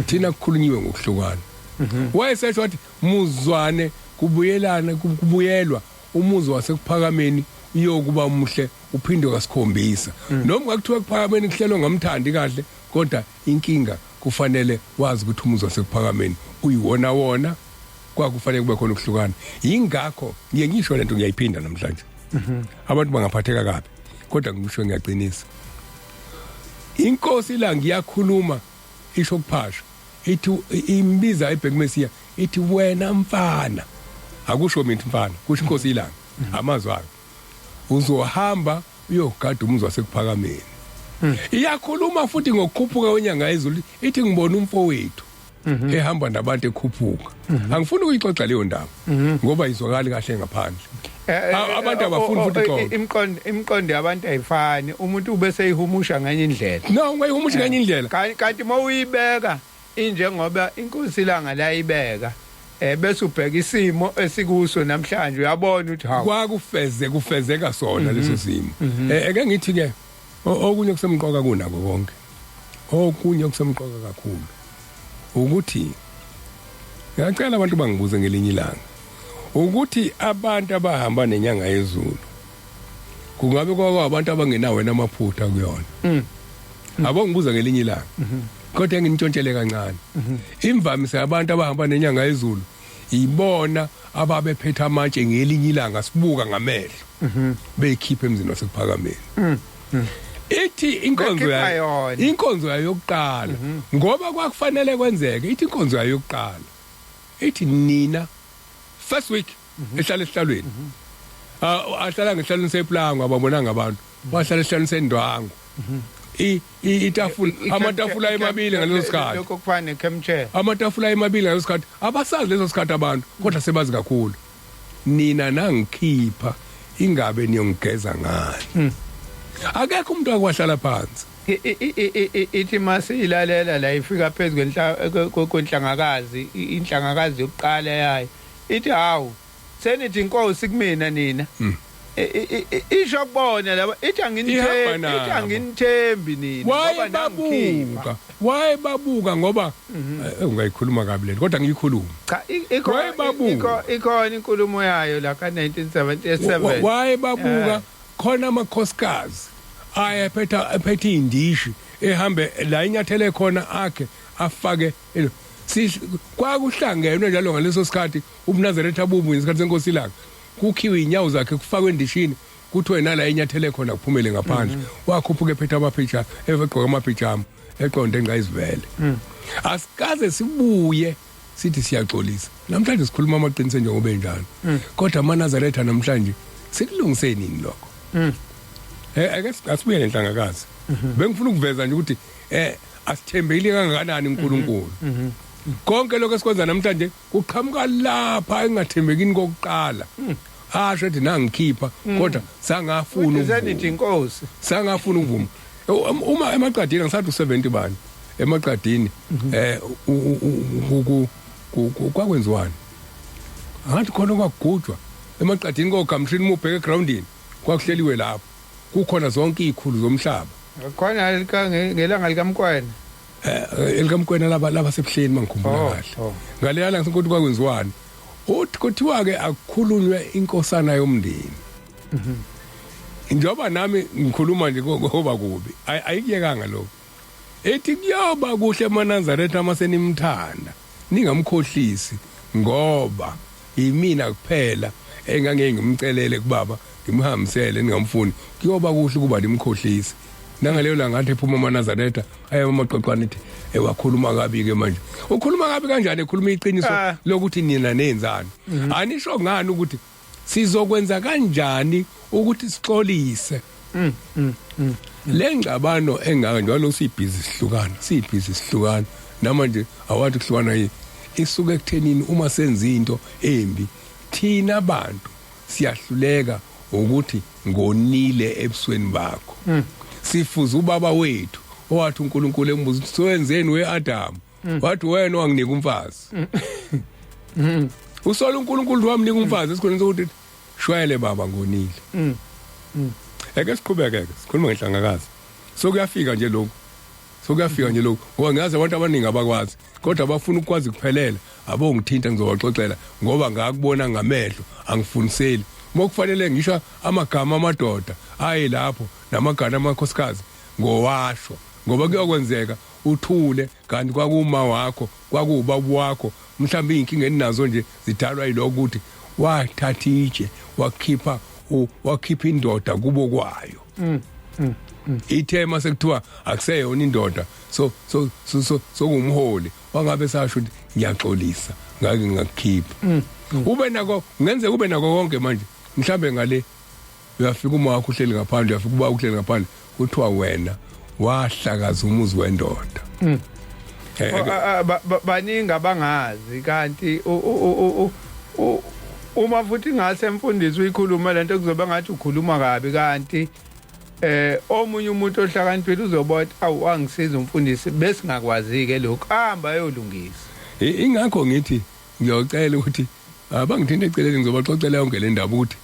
thina kukhulunyiwe ngokuhlukana wayesesho wathi muzwane kubuyelwa umuzi wasekuphakameni iyokuba muhle uphinde kasikhombisa noma kwakuthiwa kuphakameni kuhlelwe ngamthandi kahle kodwa inkinga kufanele wazi ukuthi umuzi wasekuphakameni uyiwona kwakufanele kube khona ukuhlukana ingakho ngisho lento ngiyayiphinda namhlanje abantu bangaphatheka kabi kodwa ngisho ngiyaqinisa inkosi la ngiyakhuluma isho kuphasha ithi imbiza eBhekmesiya ithi wena mfana akusho mina mfana kusho inkosi ilanga amazwi ayo uzohamba uyogada umuzi wasekuphakameni iyakhuluma futhi ngokukhuphuka kwenyanga yezulu ithi ngibona umfowethu ehamba nabantu ekhuphuka angifuni ukuyixoxa leyo ndaba ngoba izwakali kahle ngaphandle abantu abafuni futhi imqondo yabantu ayifani umuntu ubese eyihumusha nganye indlela no ungayihumusha nganye indlela kanti mawuyibeka injengoba inkosi ilanga la ibeka bese ubheka isimo esikuso namhlanje uyabona ukuthi hawu kufezeka sona leso simo eke ngithi ke okunye kusemqoka kunako konke okunye kusemqoka kakhulu ukuthi ngiyacela abantu bangibuze ngelinye ilanga ukuthi abantu abahamba nenyanga yezulu kungabe kwabantu abangenawe namaphutha kuyona abongibuza ngelinye ilanga kodwa ngintshontshele kancane imvamisa yabantu abahamba nenyanga yezulu ibona ababephetha amatshe ngelinye ilanga sibuka ngamehlo beyikhipha emzini wasekuphakameni ithi inkonzo yayo yokuqala ngoba kwakufanele kwenzeke ithi inkonzo yayo yokuqala ithi nina first week ehlala esihlalweni ahlala ngehlalweni seplango ababonanga abantu wahlala esihlalweni sendwangu itafula amatafula emabili ngaleso sikhathi lokho kufana nekhemchair amatafula emabili ngaleso sikhathi abasazi leso sikhathi abantu kodwa sebazi kakhulu nina nangikhipha ingabe niyongigeza ngani akekho umuntu akwahlala phansi ithi masilalela la ifika phezulu kwenhlangakazi inhlangakazi yokuqala yayo ithi hawu senithi inkosi kumina nina isho kubona laba ithi anginithembi nina ngoba nangikhipha wayebabuka ngoba ungayikhuluma kabi lento kodwa ngiyikhuluma cha ikhona inkulumo yayo la ka 1977 wayebabuka khona amakhosikazi ayephethe indishi ehambe la inyathele khona akhe afake kwakuhlangenwe njalo ngaleso sikhathi uMnazaretha abubu ngesikhathi senkosi ilanga kukhiwe inyawo zakhe kufakwe endishini kuthiwe nala inyathele khona kuphumele ngaphandle wakhuphuka ephethe amapicture egqoka amapijama eqonde engayizivele asikaze sibuye sithi siyaxolisa namhlanje sikhuluma amaqiniso njengoba enjalo kodwa amaNazaretha namhlanje sikulungise nini lokho ake asibuye lenhlangakazi bengifuna ukuveza nje ukuthi asithembekile kangakanani uNkulunkulu konke lokho esikwenza namhlanje kuqhamuka lapha engathembekini kokuqala asho ethi nangikhipha kodwa sangafuna uzanithi inkosi sangafuna ukuvuma uma emaqadini ngisathi u70 bani emaqadini kwakwenziwani ngathi khona kwagujwa emaqadini kogamshini mubheke egroundini kwakuhleliwe lapho kukhona zonke izikhulu zomhlaba khona ngelanga likaMkwena elikamkwena laba sebuhleni mangikhumbula kahle ngaleya langa ukuthi kwakwenziwani uthi kuthiwa ke akukhulunywe inkosana yomndeni njengoba nami ngikhuluma nje ngoba kubi ayikuyekanga lokho ethi kuyoba kuhle eManazaretha amasenimthanda ningamkhohlisi ngoba imina kuphela engangeke ngimcelele kubaba ngimhambisele ningamfuni kuyoba kuhle kuba nimkhohlisi nangaleyo la ngathi ephuma eManazaretha ayamaqoqwana ethi ewakhuluma kabi ke manje ukhuluma kabi kanjani ekhuluma iqiniso lokuthi nina nenzani anisho ngani ukuthi sizokwenza kanjani ukuthi sixolise le ngcabano engaka njalo sibhizi sihlukana namanje awathi kuhlukana isuke ekuthenini uma senza into embi thina abantu siyahluleka ukuthi ngonile ebusweni bakho sifuza ubaba wethu owathi uNkulunkulu embuza sowenzeni weAdam wathi wena wanginika umfazi usola uNkulunkulu wamnika umfazi esikhona ukuthi shwele baba ngonile eke siqhubeke sikhuluma ngehlangakazi sokuyafika nje lokho ngoba ngazi abantu abaningi abakwazi kodwa abafuna ukwazi kuphelela abongithinta ngizowaxoxela ngoba ngakubona ngamehlo angifuniseli mokufanele ngisho amagama amadoda ayi lapho namagama amakhosikazi ngowasho ngoba kuyokwenzeka uthule kanti kwakuma wakho kwakubaba wakho mhlawumbe inkinga eninazo nje zidalwa yiloko ukuthi wathatha itshe wakhipha indoda kubo kwayo ithema sekuthiwa akuseyona indoda so kungumholi wangabe sasho ukuthi ngiyaxolisa ngake ngakukhipha ube nako ngenze kube nako konke manje mhlambe ngale uyafika uma wakho uhleli ngaphandle uyafika uba uhleli ngaphandle kuthiwa wena wahlakaza umuzi wendoda baningi abangazi kanti uma futhi ngase mfundisi uyikhuluma lento kuzoba ngathi ukhuluma kabi kanti omunye umuntu ohlakaniphile uzobona awu angisiza umfundisi bese ngakwazi ke lokho hamba ayolungisa ingakho ngithi ngiyocela ukuthi abangithinta eceleni ngizobaxoxela yonke le ndaba ukuthi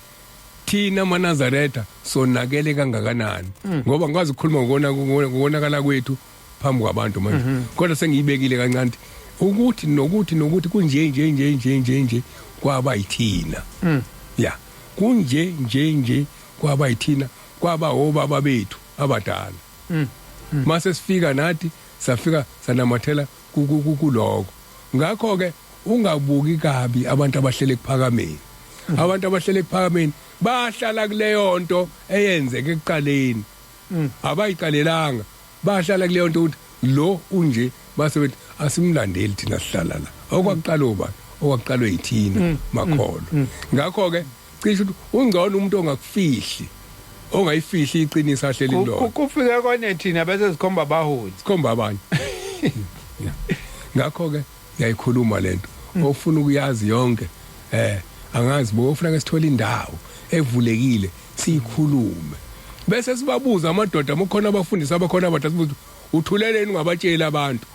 thina eManazaretha sonakele kangakanani ngoba ngikwazi ukukhuluma ngokonakala kwethu phambi kwabantu manje kodwa sengiyibekile kancane ukuthi nokuthi kunje kwaba yithina ya kunje kwaba yithina kwaba obaba bethu abadala mase sifika nathi safika sanamathela kuloko ngakho ke ungabuki kabi abantu abahlele kuphakameni abantu abahlele kuphakameni bahlala kuleyo nto eyenzeke ekuqaleni abayiqalelanga bahlala kuleyo nto ukuthi lo unje base bethi asimlandeli thina sihlala la okwakuqala obani okwaqalwe yithina makholo ngakho ke cishe ukuthi ungcono umuntu ongakufihli ongayifihli iqiniso ahleli lo kufike kone thina bese sikhomba abaholi sikhomba abanye ngakho ke ngiyayikhuluma lento ofuna ukuyazi yonke angazi bo ufuna ke sithola indawo evulekile sikhulume bese sibabuza amadoda amakhona abafundisi abakhona abathi sibuza uthuleleni ungabatshela abantu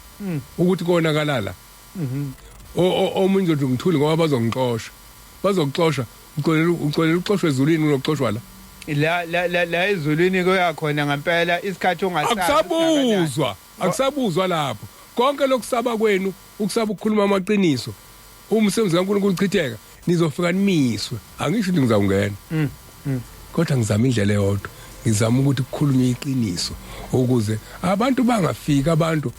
ukuthi konakalala omunye nje ngithule ngoba bazokuxosha ucolela uxoshwe ezulwini unoxoshwa la ezulwini koyakhona ngempela isikhathi ongasazi akusabuzwa lapho konke lokusaba kwenu ukusaba ukukhuluma amaqiniso umsebenzi kaNkulunkulu uchitheka nizofika nimiswe angisho ukuthi ngizawungena kodwa ngizama indlela eyodwa ngizama ukuthi kukhulunywe iqiniso ukuze abantu bangafika abantu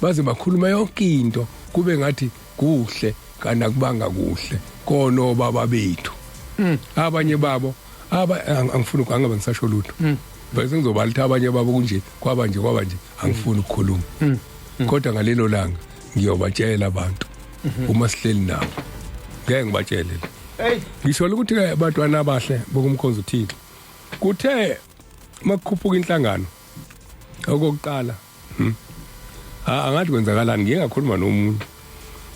baze bakhuluma yonke into kube ngathi kuhle kana kubanga kuhle kono baba bethu abanye babo angifuni ukungaba ngisasho lutho bese ngizobalitha abanye babo kunje kwaba nje angifuni ukukhuluma kodwa ngalelo langa ngiyobatshela abantu uma sihleli nabo ngeke ngibatshele ngisho ukuthi ke abantwana abahle bokumkhonza uThixo kuthe makukhuphuka inhlangano okokuqala angathi kwenzakalani ngeke ngakhuluma nomuntu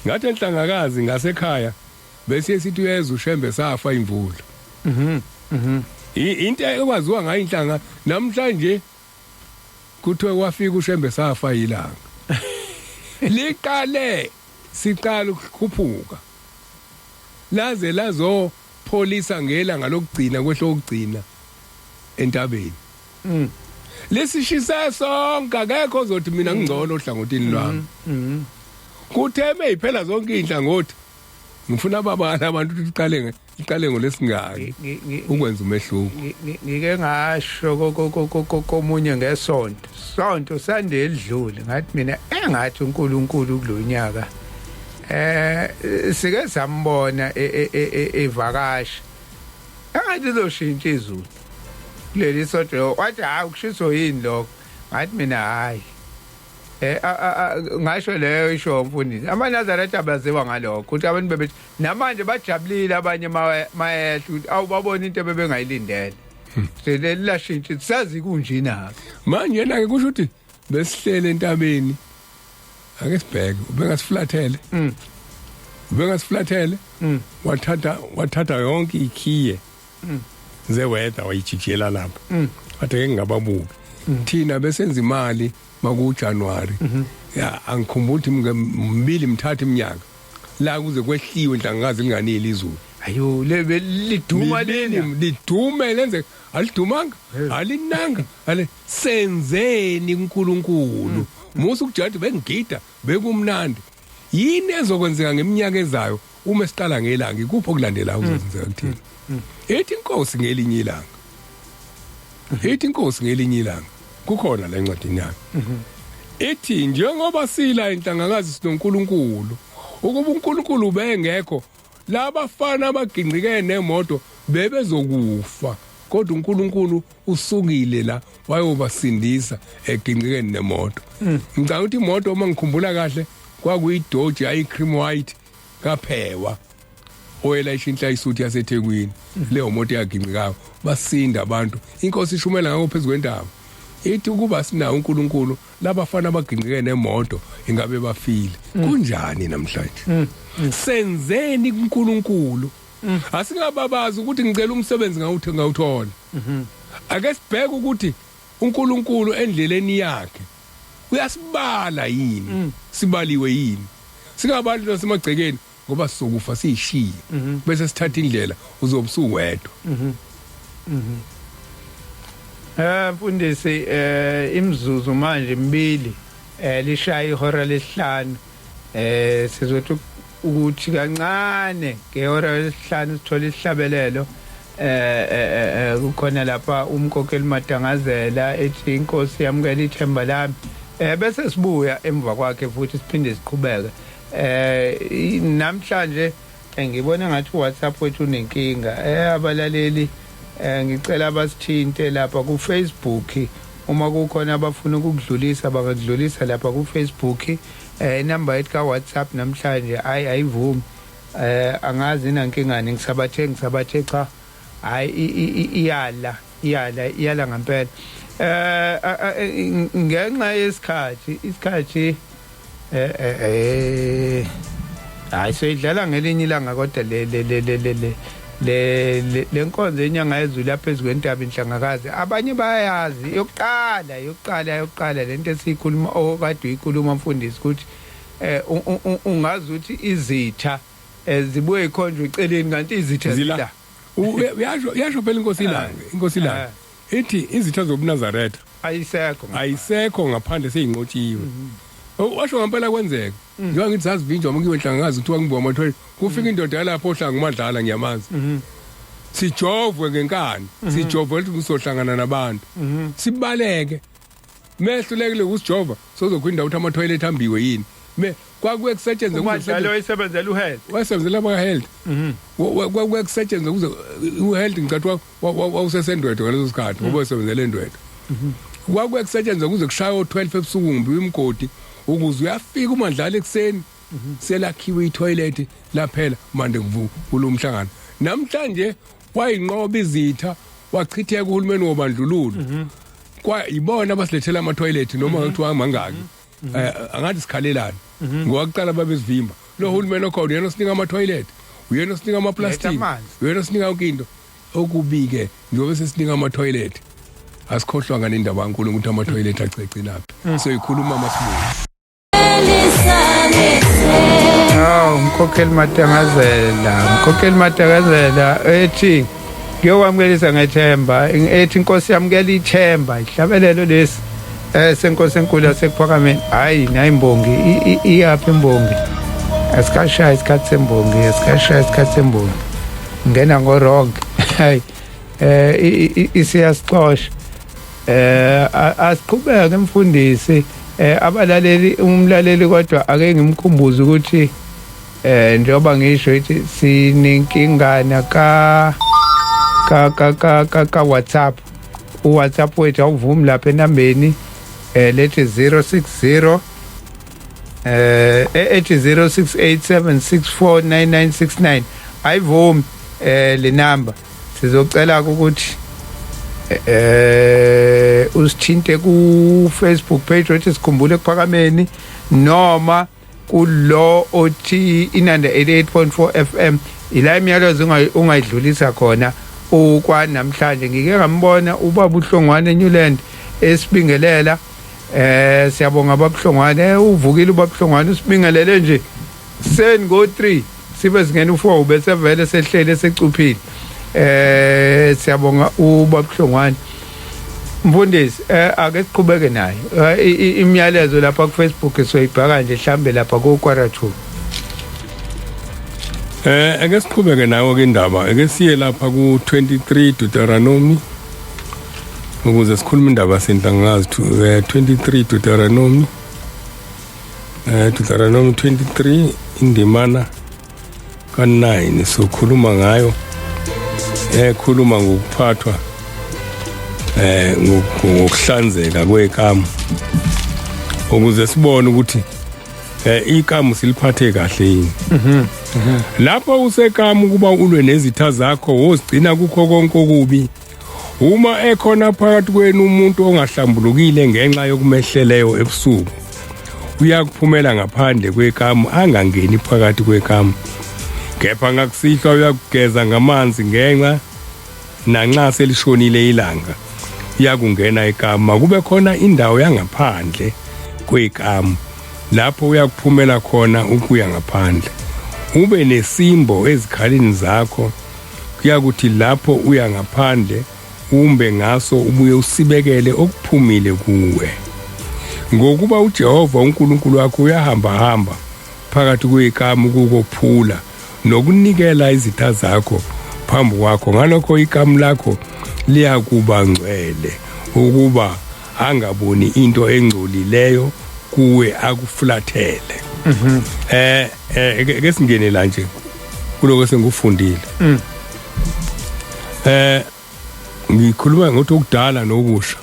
ngathi enhlangakazi ngasekhaya bese sithi uyeza ushembe safa imvula into ekwaziwa ngayo inhlanga namhlanje kuthiwe kwafika ushembe safa yilanga liqale siqala ukukhuphuka laze lazo pholisa ngelanga lokugcina kwehlo ukugcina entabeni lesishisa sonke akekho ozothi mina ngingcono ohlangothini lwami kutheme iphela zonke inhlangothi ngifuna babala abantu ukuthi iqale ngolesingaki ukwenza umehluko ngike ngasho komunye sonto sande edlule ngathi mina engathi uNkulunkulu kulonyaka sike sambona evakasha engathi izoshintsha izulu leli sonto wathi hayi ukushiso yini lokho ngathi mina hayi ngasho leyo isho mfundisi amanazareth abaziwa ngalokho ukuthi abantu bebethi namanje bajabulile abanye mayehla ukuthi awubabona into bebengayilindele seleli lashintsha sazi kunjena manje yena ke kusho ukuthi besihlele entabeni ake sibheke ubengasiflathele wathatha yonke ikhiye zeweather wayijikela lapha wathi ke ngababuki thina besenza imali makuJanuary angikhumbula ukuthi mbili mthatha iminyaka la kuze kwehliwe inhlangakazi linganeli izulu ayo lebe liduma lidume lenze alidumanga alinanga ale senzeni uNkulunkulu musu kujathi bengigida bekumnandi yini ezokwenzeka ngeminyaka ezayo uma siqala ngelanga ikupho kulandela uzenzeka kuthina ethi inkosi ngelinye ilanga kukhona la encwadini yakhe ethi njengoba sila inhlangakazi sinoNkulunkulu ukuba uNkulunkulu bengekho labafana abaginqike nemoto bebezokufa kodwa uNkulunkulu usukile la wayobasindisa eginqikeni nemoto ngicabanga ukuthi imoto uma ngikhumbula kahle kwakuyiDodge ayicream white kaphewa oyelayisha inhla isuthi yaseThekwini leyo moto yaginqikayo basinda abantu inkosi ishumela ngakho phezukwendawo ithi ukuba sinawo uNkulunkulu labafana abaginqike nemoto ingabe bafile kunjani namhlanje senzeni kuNkulunkulu asingababazi ukuthi ngicela umsebenzi ngawuthola ake sibheke ukuthi uNkulunkulu endleleni yakhe uyasibala yini sibaliwe yini singabantu nasemagcekeni ngoba sizokufa siyishiye bese sithatha indlela uzobusuku wedwa mfundisi imzuzu manje mbili lishaya ihora lesihlanu sizothi ukuthi kancane ngehora lesihlanu sithola isihlabelelo kukhona lapha umkhokheli Madangazela ethi inkosi yamukela ithemba lami bese sibuya emva kwakhe futhi siphinde siqhubeke namhlanje ngibona ngathi WhatsApp wethu unenkinga abalaleli ngicela basithinte lapha ku Facebook uma kukhona abafuna ukudlulisa bangadlulisa lapha ku Facebook inamba yethu ka WhatsApp namhlanje ayivumi angazi inankingani ngisabathe cha hayi iyala ngempela ngenxa yesikhathi hayi soyidlala ngelinye ilanga kodwa le nkonzo yenyanga yezulu lapha ezikwentab inhlangakazi abanye bayazi yokuqala lento esikhuluma okade uyikhuluma mfundisi ukuthi ungazi ukuthi izitha zibuye ikhonjwe eceleni kanti izitha zila uyasho phela inkosi ilanga ethi izitha zobuNazaretha ayisekho ngaphandle seyinqotshiwe washo ngempela kwenzeka njengoba ngithi sazivinjwa ngokuyiwe inhlangakazi kuthiwa ngibuka amathole kufika indoda yalapho ohlanga uMadlala ngiyamazi sijovwe ngenkani sijovwe ukuthi kusohlangana nabantu sibaleke mehlulekile ukusijova sozokwinda ukuthi ama-toilet ambiwe yini kwakuye kusetshenzwe uMadlala wayesebenzela uHealth wayesebenzela ama-Health kwakuye kusetshenzwe ukuze uHealth ngicathi wawusesendwedwe ngaleso sikhathi ngoba wayesebenzela endwedwe kwakuye kusetshenzwe ukuze kushaya o-12 ebusuku ngimbiwe imgodi ukuze uyafika uMadlala ekuseni selakhiwe itoilet laphela manje kulo umhlangano namhlanje wayinqoba izitha wachitheka uhulumeni wobandlululo kwayibona abasilethela ama-toilet noma kuthiwa amangaki angathi sikhalelana ngoba kuqala babesivimba lo hulumeni okhona yena osinika ama-toilet uyena sinika ama plastic uyena sinika ukinto okubike njengoba sesinika ama toilet asikhohlwa ngane indaba kaNkulunkulu ukuthi ama toilet acece laphi so ikhuluma masibuye Mkhokheli Matangazela ethi ngiyokwamukelisa ngethemba ethi inkosi yamukela ithemba ihlabelelo lesi senkosi enkulu yasekuphakameni hayi nayimbongi iyaphi imbongi asikashaya isikhathi sembongi ngena ngorong hayi isiyasixosha asiqhubeke mfundisi abalaleli umlaleli kodwa ake ngimkhumbuze ukuthi njengoba ngisho ukuthi sininkingana ka WhatsApp uWhatsApp wethu awuvumi lapha enambeni lethi 060 ethi 0687649969 ayivumi le number sizocela ukuthi usithinte ku Facebook page wethi sikhumbule kuphakameni noma kulo othi inanda 88.4 FM ila imiyalezo ungayidlulisa khona ukwa namhlanje ngike ngambona ubaba uHlongwane eNewland esibingelela siyabonga babuhlongwane uvukile ubabuhlongwane usibingelele nje sen go 3 sibe singena u4 bese vele sehlele secuphile siyabonga ubabuhlongwane mfundisi ake siqhubeke nayo imiyalezo lapha ku Facebook soyibhaka nje mhlambe lapha ku Quaratu ake siqhubeke nayo ke indaba ake siye lapha ku 23 Deuteronomy ukuze sikhulume indaba sentangazi 23 Deuteronomy 23 indimana ka9 sokhuluma ngayo khuluma ngokuphathwa ngokuhlanzeka kwekamu ukuze sibone ukuthi ikamu siliphathe kahle yini lapho usekamu kuba ulwe nezitha zakho wozigcina kukho konke okubi uma ekhona phakathi kwenu umuntu ongahlambulukile ngenxa yokumehleleyo ebusuku uyakuphumela ngaphandle kwekamu angangeni phakathi kwekamu kepha ngakusihlwa uyakugeza ngamanzi ngenxa nanxa selishonile ilanga uyakungena ekamu kube khona indawo yangaphandle kwekamu lapho uyakuphumela khona ukuya ngaphandle ube nesimbo ezikhaleni zakho kuyakuthi lapho uya ngaphandle umbe ngaso ubuye usibekele okuphumile kuwe ngokuba uJehova uNkulunkulu wakho uyahamba phakathi kwekamu kukophula nokunikela izitha zakho phambi kwakho ngalokho ikamu lakho liyakuba ngcwele ukuba angaboni into engcolileyo kuwe akufulathele ke singenela nje kuloko sengufundile ngikhuluma ngokuthi okudala nokusha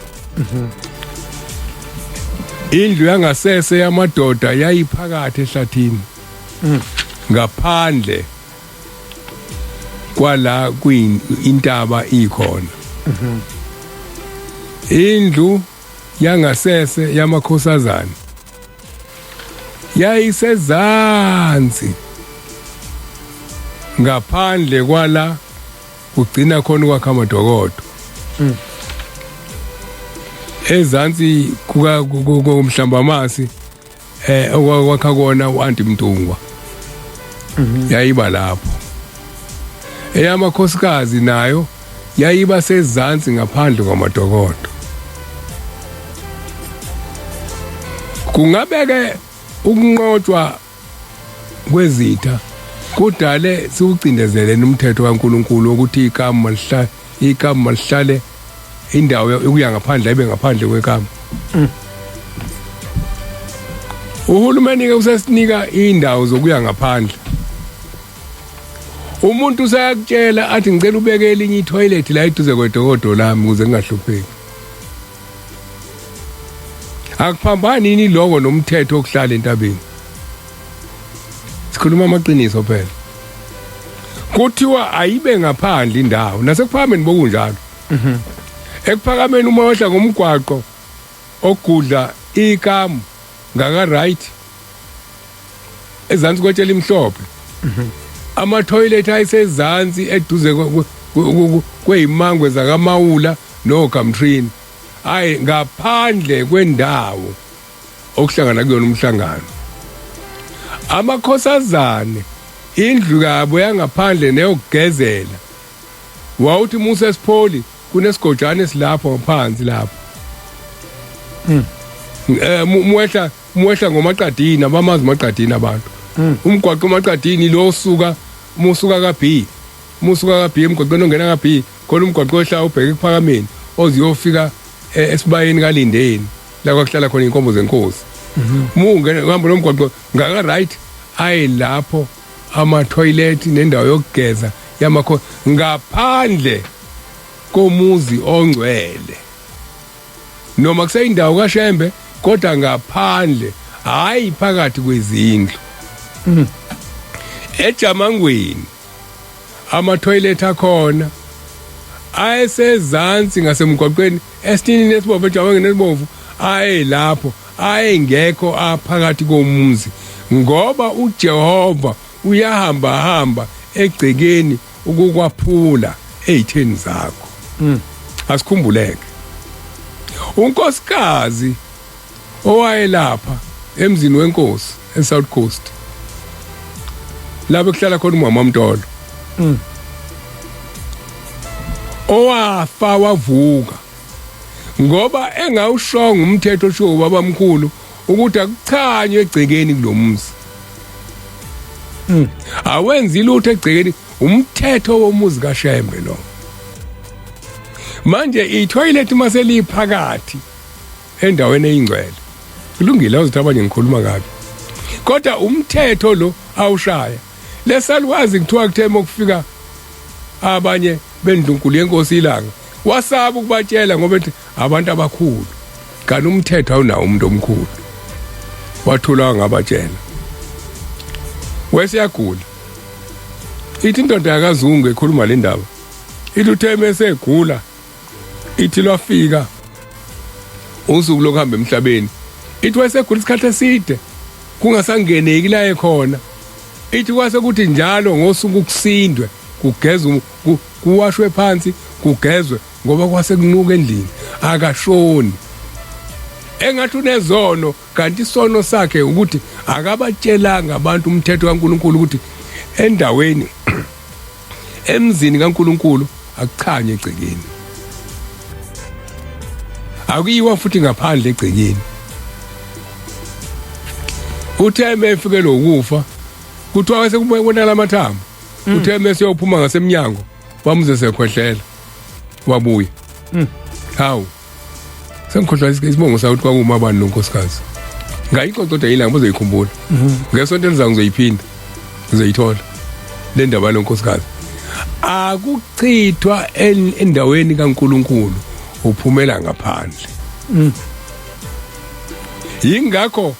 indlu yangasese yamadoda yayiphakathi ehlathini ngaphandle kwala kwintaba ikhona indlu yangasese yamakhosazana yayisezansi ngaphandle kwala kugcina khona kwakha amadokodo ezansi kumhlambamasi okwakha kona uAnti Mtungwa yayiba lapho eyamakhosikazi nayo yayiba sezansi ngaphandle kwamadokodo kungabeke ukunqotshwa kwezitha kudale siucindezelene umthetho kaNkuluNkulu ukuthi ikamu malihlale indawo ukuya ngaphandle ibe ngaphandle kwekamu uhulumeni ke usesinika indawo zokuya ngaphandle umuntu usayakutshela athi ngicela ubeke elinye itoilet la eduze kwedokodo lami ukuze ngingahlupheki akuphambani yini lokho nomthetho okuhlala entabeni sikhuluma amaqiniso phela kuthiwa ayibe ngaphandle indawo nasekuphakameni bokunjalo ekuphakameni uma wehla ngomgwaqo ogudla ikamu ngaka right ezansi kwetshela imhlophe ama toilet ayisezansi eduze kwezimangwe zakamawula no Gamtrini ayi ngaphandle kwendawo okuhlangana kuyona umhlangano. Amakhosazane indlu yabo yangaphandle neyokugezela wawuthi Musa Sipholi kunesigojana esilapho ngaphansi lapho muwehla ngomaqadini abamazi maqadini abantu umgwaqo maqadini lo usuka musuka kaB emgwaqweni ongena kaB khona umgwaqo ohla ubheke kuphakameni oziyofika esibayeni kalindeni la kwakuhlala khona inkombo zenkosi mungena ngihamba nomgwaqo ngaka right ayi lapho ama toilet nendawo yokugeza yamakho ngaphandle komuzi ongcwele noma kuseyindawo kaShembe kodwa ngaphandle hayi phakathi kwezindlu eJamangweni ama toilet akhona ayesezansi ngasemgwaqweni esitini nesibomvu eJamangweni nesibomvu ayi lapho ayengekho aphakathi komuzi ngoba uJehova uyahamba egcekeni ukukwaphula ezitheni zakho asikhumbuleke unkosikazi owayelapha emzini wenkosi eSouth Coast lapho kuhlala khona umama Mtolo owafa wavuka ngoba engawushonga umthetho osho babamkhulu ukuthi akuchanywe egcekeni kulomuzi awenzi lutho egcekeni umthetho womuzi kaShembe lo manje itoilet maseliphakathi endaweni eyingcwele kulungile uzothi abanye ngikhuluma kabi kodwa umthetho lo awushaya lesalwazi kuthiwa kuthema ukufika abanye bendlunkulu yenkosi ilanga wasaba ukubatshela ngoba ethi abantu abakhulu kanti umthetho awunawo umuntu omkhulu wathula ngabatshela wesiyagula ithi indoda yakazungu ekhuluma le ndaba ithi utheme esegula ithi lwafika usuku lokuhamba emhlabeni ithi wayesegula isikhathi eside kungasangeneki la ekhona ithi kwase kuthi njalo ngosuku kusindwe kugezwe kuwashwe phansi kugezwe ngoba kwase kunuka endlini akashoni engathi unezono kanti isono sakhe ukuthi akabatshelanga abantu umthetho kaNkuluNkulu ukuthi endaweni emzini kaNkuluNkulu akuchanye egcekeni akuyiwa futhi ngaphandle egcekeni utheme efikelo ukufa kuthiwa wase kubonakala amathambo utheme siyophuma ngasemnyango bamuze sekhwehlela wabuya hawu sengikhohlwa isibongo sawuthi kwakuma abantu nonkosikazi ngayixoxoda yilanga bozoyikhumbula ngesonto elizayo ngizoyiphinda ngizoyithola le ndaba nonkosikazi akuchithwa endaweni kaNkuluNkulu uphumela ngaphandle yingakho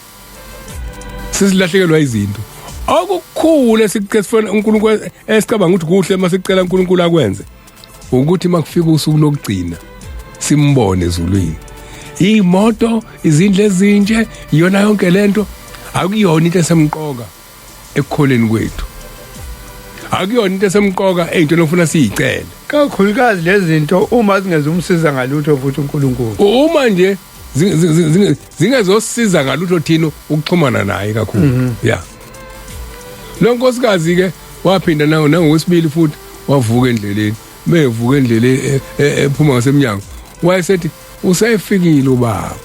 sisilahlekelwa izinto okukhulu esikufuna uNkulunkulu esicabanga ukuthi kuhle masicela uNkulunkulu akwenze ukuthi makufika usuku lokugcina simbone ezulwini imoto izindle ezinje iyona yonke lento akuyona into esemqoka ekukholeni kwethu akuyona into esemqoka ezintweni ofuna siyicele kakhulukazi lezi zinto uma zingezumsiza ngalutho futhi uNkulunkulu uma nje zingezosiza ngalutho thina ukuxhumana naye kakhulu ya lo nkosikazi ke waphinda nangokwesibili futhi wavuka endleleni mevuka endleleni ephuma ngasemnyango wayesethi usefikile ubaba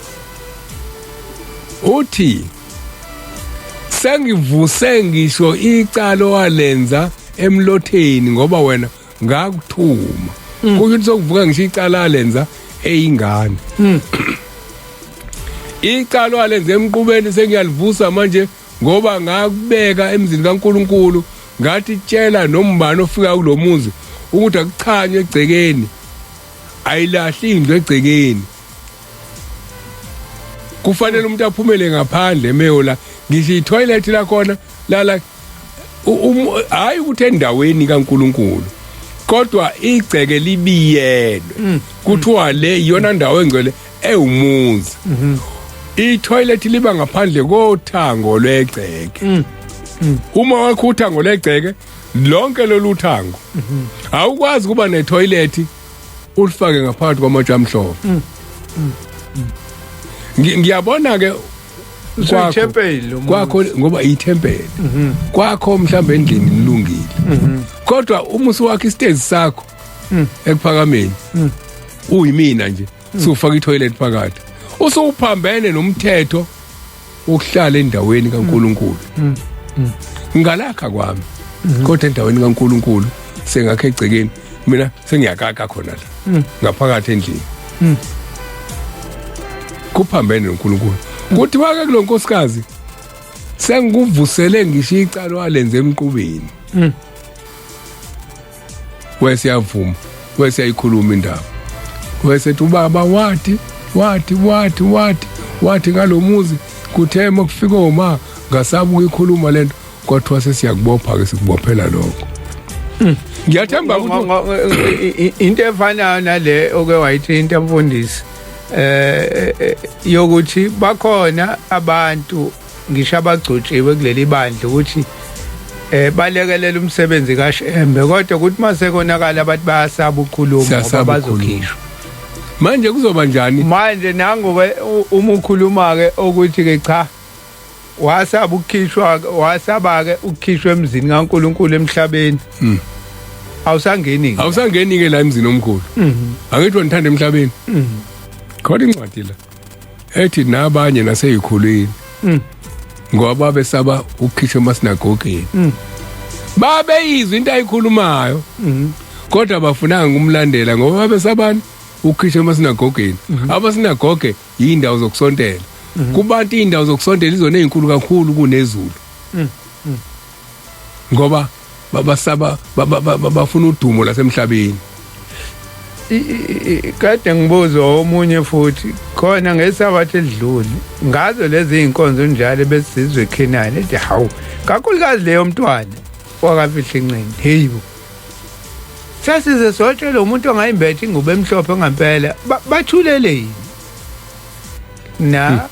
uthi sengivuse ngisho icala walenza emlotheni ngoba wena ngakuthuma ukuthi sokuvuka ngisho icala alenza eyingane icala walenza emqubeni sengiyalivusa manje ngoba ngakubeka emzini kaNkuluNkulu ngathi tshela nombani ofika kulomuzi ukuthi akuchanywe egcekeni ayilahli indlu egcekeni kufanele umuntu aphumele ngaphandle meyola ngisho itoilet la khona la hayi ukuthi endaweni kaNkuluNkulu kodwa igceke libiyelwe kuthiwa le iyona ndawo engcwele ewumuzi itoilet liba ngaphandle kothango lwegceke uma wakho uthango lwegceke lonke loluthango awukwazi kuba netoilet ulifake ngaphakathi kwamajamhlobo ngiyabona ke kwakho ngoba ithempeli kwakho mhlawumbe endlini nilungile kodwa uma usuwakha istage sakho ekuphakameni uyimina nje sufaka itoilet phakathi usuphambene nomthetho ukuhlala endaweni kaNkuluNkulu ngalakha kwami kodwa endaweni kaNkuluNkulu sengakhe egcekeni mina sengiyakaka khona la ngaphakathi endlini kuphambene noNkulunkulu kuthi wake kulonkosikazi sengikuvusele ngisho icala walenze emqubeni wesiyavuma wesiyayikhuluma indaba wesethi ubaba wathi ngalomuzi kuthema kufika oma ngasaba ukuyikhuluma lento kodwa sesiyakubopha ke sikubophela lokho ngiyathemba ukuthi into efanayo nale oke wayithinta mfundisi yokuthi bakhona abantu ngisho abagcotshiwe kuleli bandla ukuthi balekelela umsebenzi kaShembe kodwa ukuthi mase konakala abantu bayasaba ukukhuluma ngoba bazokhishwa manje kuzoba njani manje nangoke uma ukhuluma ke ukuthi ke cha wasaba ukukhishwa wasaba ke ukukhishwa emzini kaNkuluNkulu emhlabeni awusangeni ke la emzini omkhulu angithi wonithanda emhlabeni kodwa incwadi la ethi nabanye naseyikhulwini ngoba besaba ukukhishwa emasinagoge babeyizwa into ayikhulumayo kodwa bafunanga kumlandela ngoba besabani ukukhishwa emasinagoge abasinagoge yindawo zokusontela kubantu indawo zokusontela izona ezinkulu kakhulu kunezulu ngoba babasaba bafuna udumo lasemhlabeni kade ngibuza omunye futhi khona ngesabathe edlule ngazo lezi inkonzo njalo besizwe eKhenani ethi hawu kakhulukazi leyo mntwana wakafihla inqindi heyibo sasize sotshela umuntu ongayimbethe ingubo emhlophe ngempela bathulele yini na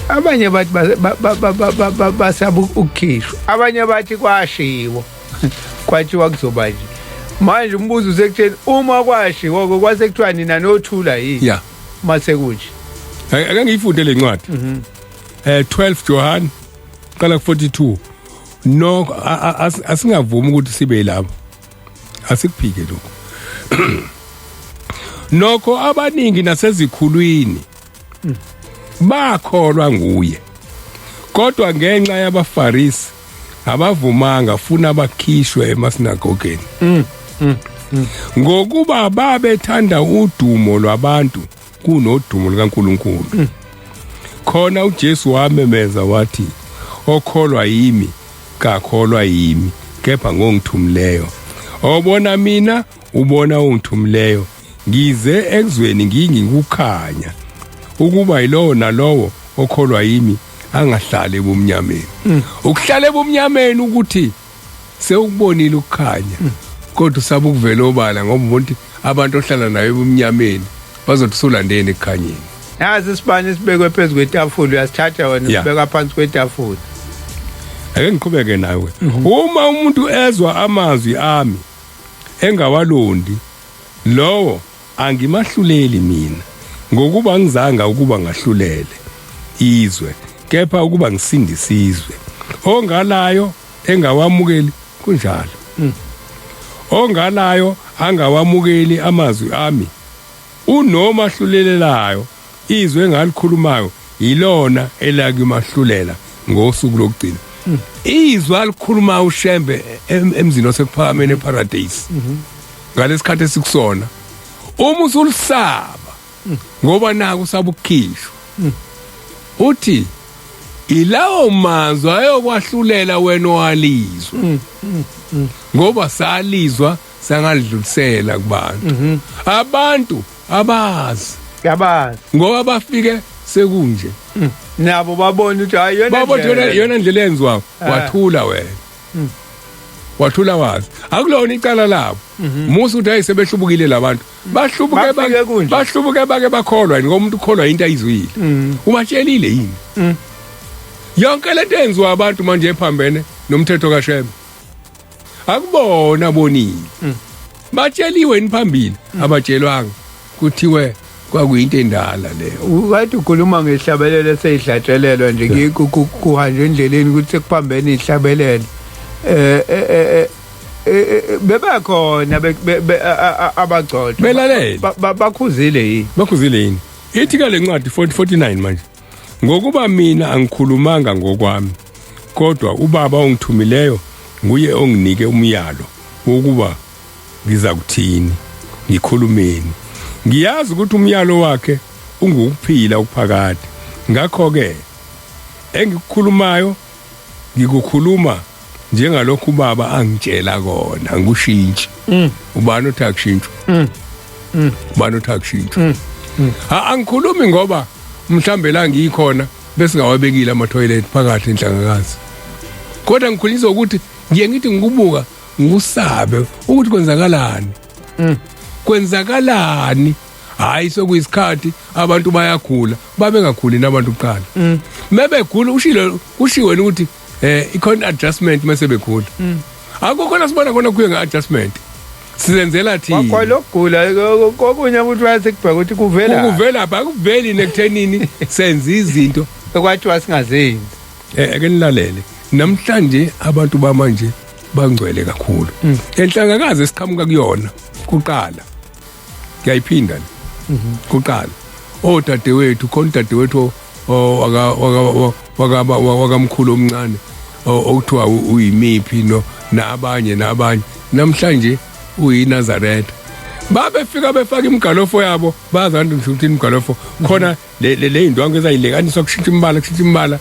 abanye bathi basaba ukukhishwa abanye bathi kwashiwo kwathiwa kuzoba nje manje umbuzo usekutheni uma kwashiwo kwase kuthiwa nina nothula yini yeah mase kunje ake ngiyifunde lencwadi 12 John qala ku42 no asingavumi ukuthi sibe lapha asikuphike lokho nokho abaningi nasezikhulwini bakholwa nguye kodwa ngenxa yabafarisi abavumanga funa bakhishwe emasinagogeni ngokuba babethanda udumo lwabantu kunodumo likaNkuluNkulu khona uJesu wamemeza wathi okholwa yimi kakholwa yimi kepha ngongithumileyo obona mina ubona ungithumileyo ngize ekuzweni ngingikukhanya ukuba yilowo nalowo okholwa yimi angahlali ebumnyameni ukuhlala ebumnyameni ukuthi sewukubonile ukukhanya kodwa usaba ukuvela obala ngoba umuntu abantu ohlala nayo ebumnyameni bazothi solandeni ekukhanyeni nazi isibani sibekwe phezulu kwetafula uyasithatha wena usibeka phansi kwetafula ake ngiqhubeke nawe uma umuntu ezwa amazwi ami engawalondi lowo angimahluleli mina ngokuba ngizanga ukuba ngahlulele izwe kepha ukuba ngisindisizwe ongalayo engawamukeli kunjalo ongalayo angawamukeli amazwi ami unoma hlulelelayo izwe engalikhulumayo yilona elakimahlulela ngosuku lokugcina izwe alikhuluma uShembe emzini osekuphakameni eparadise ngalesikhathi esikusona uma usulisaba ngoba naku usaba ukukhishwa uthi ilawo mazwi ayokwahlulela wena owalizwa ngoba salizwa sangadlulisela kubantu abantu abazi ngoba bafike sekunje nabo babona ukuthi hayi yona ndlela yenziwa wathula wena wathula wazi akulona icala labo musu uthi ayisebehlubukile labantu bahlubuke bake bakholwa ngoba umuntu ukholwa into ayizwile ubatshelile yini yonke lento enziwa abantu manje ephambene nomthetho kaShembe akubona bonile batsheliwe niphambili abatshelwanga kuthiwe kwakuyinto endala leyo Wathi ukhuluma ngehlabelelo eseyidlatshelelwa nje kuhanjwe endleleni ukuthi sekuphambene ihlabelelo. Bebakhona abagcotshwa. Belalele. Bakhuzile yini? Ithi ke le ncwadi 49 manje. Ngokuba mina angikhulumanga ngokwami, kodwa ubaba ongithumileyo nguye onginike umyalo wokuba ngiza kuthini, ngikhulumeni. Ngiyazi ukuthi umyalo wakhe ungukuphila ukuphakade. Ngakho ke engikukhulumayo ngikukhuluma njengalokhu ubaba angitshela kona, angushintshi. Ubani othi akushintshwe? Ubani othi akushintshwe? Angikhulumi ngoba mhlambe la ngikhona bese ngawabekile ama toilet phakathi enhlangakazi. Kodwa ngikhulisa ukuthi ngiye ngithi ngikubuka ngusabe ukuthi kwenzakalani. Kwenzakalani? Hayi sokuyisikhathi abantu bayagula, babengakhuli nabantu kuqala. Mebegula ushiwe ukuthi ikhona adjustment mase bekhula. Akukho sibona khona kuye ngeadjustment. Sizenzela thini? Kwalokugula kokunye ukuthi wayesekubheka ukuthi kuvela. Ukuvela pha akuveli nekuthenini senza izinto ekwathi wasingazenzi. Ake nilalele. Namhlanje abantu bamanje bangcwele kakhulu. Enhlangakazi esiqhamuka kuyona kuqala. Ngiyayiphinda kuqala. Odadewethu khona dadewethu wakamkhulu omncane okuthiwa uyimipi nabanye namhlanje uyiNazaretha. Babefika befaka imgalofo yabo bazantu ukuthi imgalofo khona le indwangu ezayilekanisa kushintsha imbala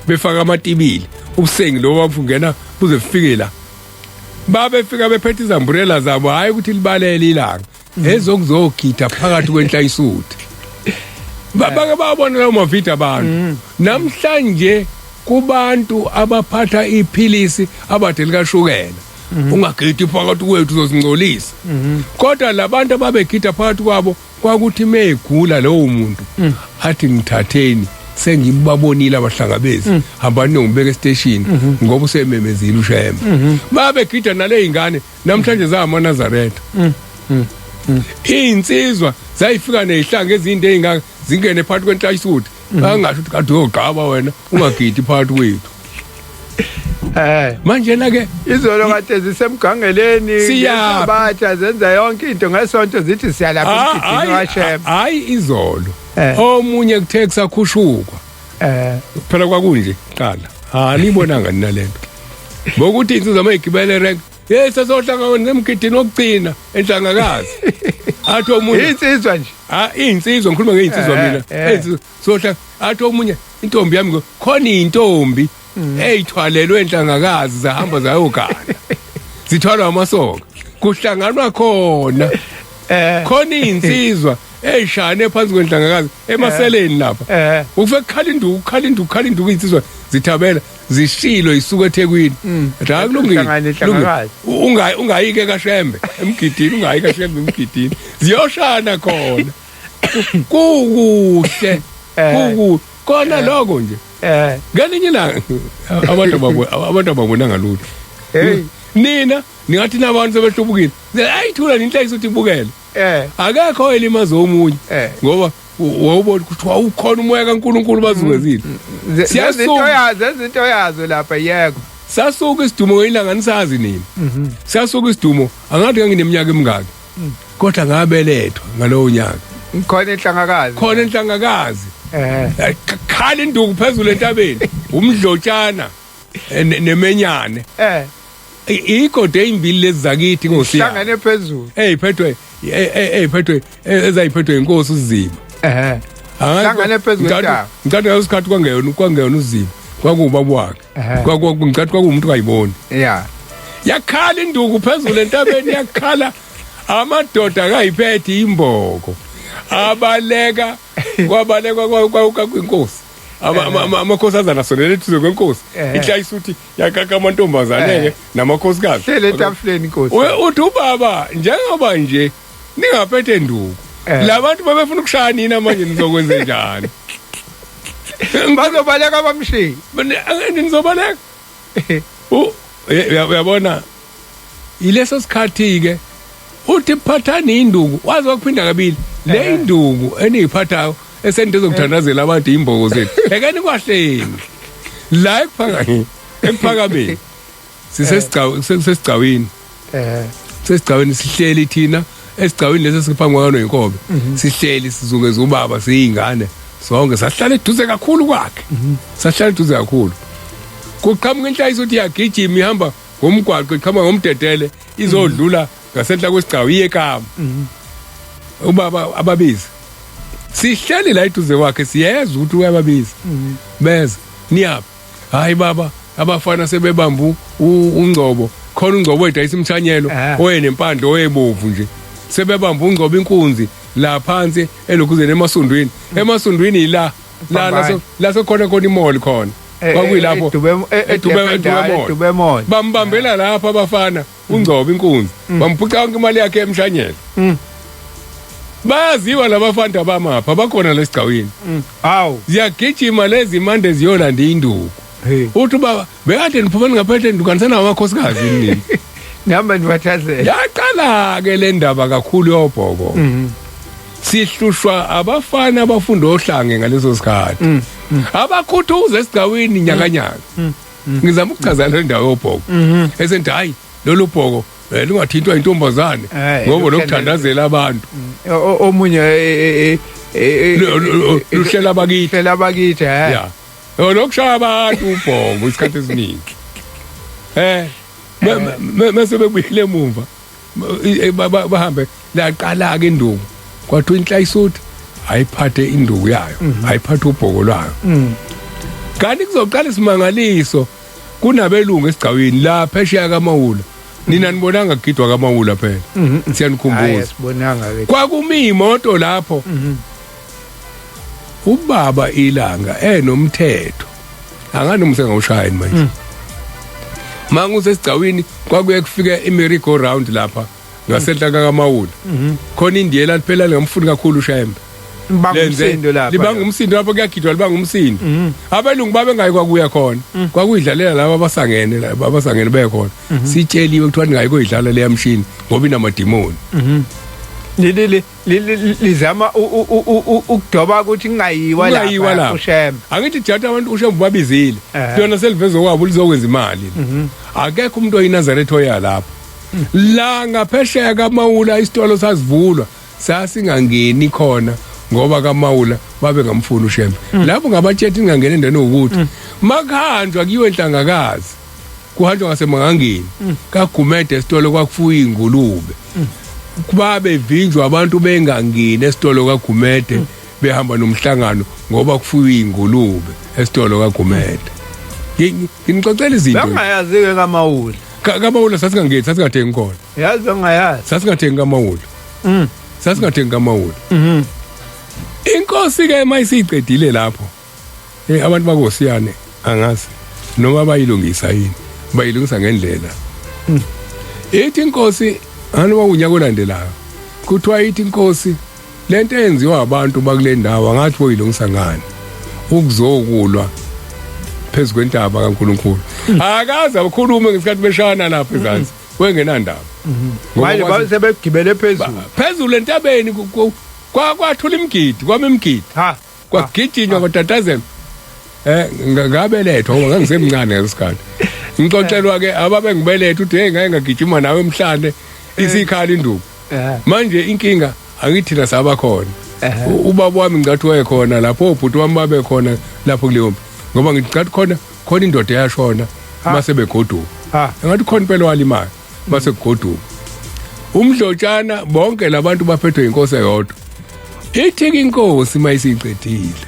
befaka amatibili ubusengi lo wafungena buze kufike la. Babefika bephethe izambrela zabo hayi ukuthi libalele ilanga ezokuzogida phakathi kwenhlayisuthi. Babake babona lawo mavita abantu. Namhlanje kubantu abaphatha iphilisi abathe likashukela. Ungagidi phakathi kwethu uzosingcolisa. Kodwa labantu ababegida phakathi kwabo kwakuthi megula lowo muntu athi ngithatheni sengibabonile abahlangabezi hambani ngibeke station ngoba usememezile usheme. Babegida nale ingane namhlanje zamaNazaretha. Insizwa zayifika nezihlanga ezinto ezingaka zingene phakathi kwenhlayisuthi. Angasho ukuthi kade uyogqaba wena ungagidi phakathi kwethu. Manje ke izolo kade zisemgangeleni siyabatha zenza yonke into ngesonto zithi siyalapha emgidini washema. Hayi izolo. Omunye kuthe kusakhushuka. Phela kwakunje qala. Nibonanga nina lento. Bokuthi insizwa mayigibele rank sesohlangana nemgidini wokugcina enhlangakazi. Athi omunye insizwa nje. Insizwa ngikhuluma ngeinsizwa mina. Sohla athi omunye intombi yami khona intombi eyithwalelwe enhlangakazi zahamba zayogana. Zithwalwa amasoka. Kuhlanganwa khona. Khona insizwa eyishane phansi kwenhlangakazi emaseleni lapha. Ufike khala induku insizwa zithabela zishilo isuka eThekwini. Akulungile. Ungayike kaShembe emgidini, ungayike kaShembe emgidini. Ziyoshana khona. Kukuhle. Kona lokho nje. Ngelinye ilanga abantu ababona ngalutho. Nina ningathi nabantu sebehlubukile. Ayithula ninhlekisa ukuthi ibukele. Akekho elimazo omunye ngoba wawubona ukuthi wawukhona umoya kaNkuluNkulu bazungezile. Izinto yazo lapha yeko. Sasuka isidumo ngelanga nisazi nini. Sasuka isidumo angathi ngineminyaka emingaki. Kodwa ngabelethwa ngalowo nyaka. Khona enhlangakazi. Khala induku phezulu entabeni umdlotshana nemenyane. Igode ezimbili lezi zakithi ngosiya. Hlangane phezulu. Eziphethwe ezayiphethwe inkosi uZiba. Hlangane phezulu entaba. Ngicela ngasikhathi kwangeyona uZiba. Kwakubaba wakhe. Ngicela kwakumuntu kayiboni. Yakhala induku phezulu entabeni yakhala amadoda akayiphethe imboko. Abaleka kwinkosi. Amakhosazana sonele thuze kwenkosi. Ihlayisuthi yakaka amantombazane namakhosikazi. Hlele etafuleni inkosi. Uthi ubaba njengoba nje ningaphethe nduku. Labantu babefuna ukushaya nina manje nizokwenza njani? Bazobaleka abamshiyi. Nizobaleka. Uyabona ileso sikhathi ke uthi phathani induku wazi wakuphinda kabili le induku eniyiphathayo esente zokuthandazela abantu imbogo zethu ekeni kwahleni la ekuphakameni sisesigcawini sesigcawini sihleli thina esigcawini leso siphangwa kwano inkobe sihleli sizungeza ubaba siyingane sonke sahlala eduze kakhulu kwakhe sahlala eduze kakhulu kuqhamuka inhlayiso uthi yagijima ihamba ngomgwaqo iqhamuka ngomdedele izodlula ngasenhla kwesigcawu iyekama ubaba ababizi sihleli la eduze kwakhe siyeza ukuthi uyababiza beza niyapha hayi baba abafana sebebambu ungcobo khona ungcobo wethu ayisimthanyelo oyenempandle oyebovu nje sebebamba ungcobo inkunzi la phansi elokuzeni emasundwini la sokhona imall khona kwakuyilapho edube mall bambambela lapha abafana ungcobo inkunzi bamphuca konke imali yakhe emshanyelo bayaziwa labafana abamapha bakhona lesigcawini hawu ziyagijima lezi imande ziyolanda induku uthi baba bekade niphumani ngaphethe ndukanisana amakhosikazi nini nihamba nibathazela yaqala ke le ndaba kakhulu yobhoko sihlushwa abafana abafunda ohlange ngaleso sikhathi abakhuthuza esigcawini nyakanyaka ngizama ukuchaza le ndawo yobhoko esenthi hayi lolu bhoko lungathintwa intombazane ngoba lokuthandazela abantu omunye luhlela bakithi ya lokushaya abantu ubhoko isikhathi esiningi mase bekubuyile emuva bahambe laqala ke induku kwathi inhlayisuthi ayiphathe induku yayo ayiphathe ubhoko lwayo kanti kuzoqala isimangaliso kunabelungu esigcawini la phesheya kaMawula nina nibonanga kugidwa kaMawula phela siyanikhumbuza sibonanga ke kwakumi imoto lapho ubaba ilanga enomthetho anganomse ngawushayini manje mangu sesigcawini kwakuye kufika imerry-go round lapha ngasenhla kaMawula khona indiyela liphela ngamfuni kakhulu ushembe umsindo lapha libanga umsindo lapho kuyagidwa libanga umsindo abelungu babengayi kwakuya khona kwakuyidlalela laba abasangene bekhona sitsheliwe kuthiwa ningayi kuyidlala leya mshini ngoba inamadimoni lizama ukudoba ukuthi kungayiwa lapha ushembe angithi jatha abantu ushembe babizile yona selivezo kwabo lizokwenza imali akekho umuntu oyinazarethe oya lapho la ngaphesheya kaMawula isitolo sasivulwa sasingangeni khona ngoba kaMawula babe ngamfuna ushembe lapho ngabatshethi ngangena endeni ukuthi makhanjwa kiwe enhlangakazi kuhanjwa ngasemangangeni kagumede esitolo kwakufuya ingulube kubabe vinjwa abantu bengangeni esitolo kagumede behamba nomhlangano ngoba kufuya ingulube esitolo kagumede nginixoxela izinto bangayazi ke kaMawula sasingangeni sasingathengi khona yazi bangayazi sasingathengi kaMawula sasingathengi kaMawula inkosi ke mayisiqedile lapho abantu bakosiyane angazi noma bayilungisa yini bayilungisa ngendlela ithi inkosi anoma unyaka olandelayo kuthiwa ithi inkosi lento eyenziwa abantu bakule ndawo angathi boyilungisa ngani ukuzokulwa phezulu kwentaba kaNkuluNkulu akaze abakhulume ngesikhathi beshana lapha ezansi wengenandaba manje basebegibele phezulu entabeni kwathula imgidi kwamemgidi kwagijinywa kwatatazela ngabelethwa ngoba ngangisemncane ngesikhathi ngixoxelwa ke ababe ngibeletha uthi hey ngeke ngagijima nawe emhlanje isikhala induku manje inkinga angithina saba khona ubaba wami ngathi wayekhona lapho ubhuti wami babe khona lapho kuleyo ngoba ngicathi khona indoda yashona mase begoduka ngathi khona impela walimali mase kugoduka umdlotshana bonke labantu baphethwe inkosi eyodwa ithi inkosi mayisiqedile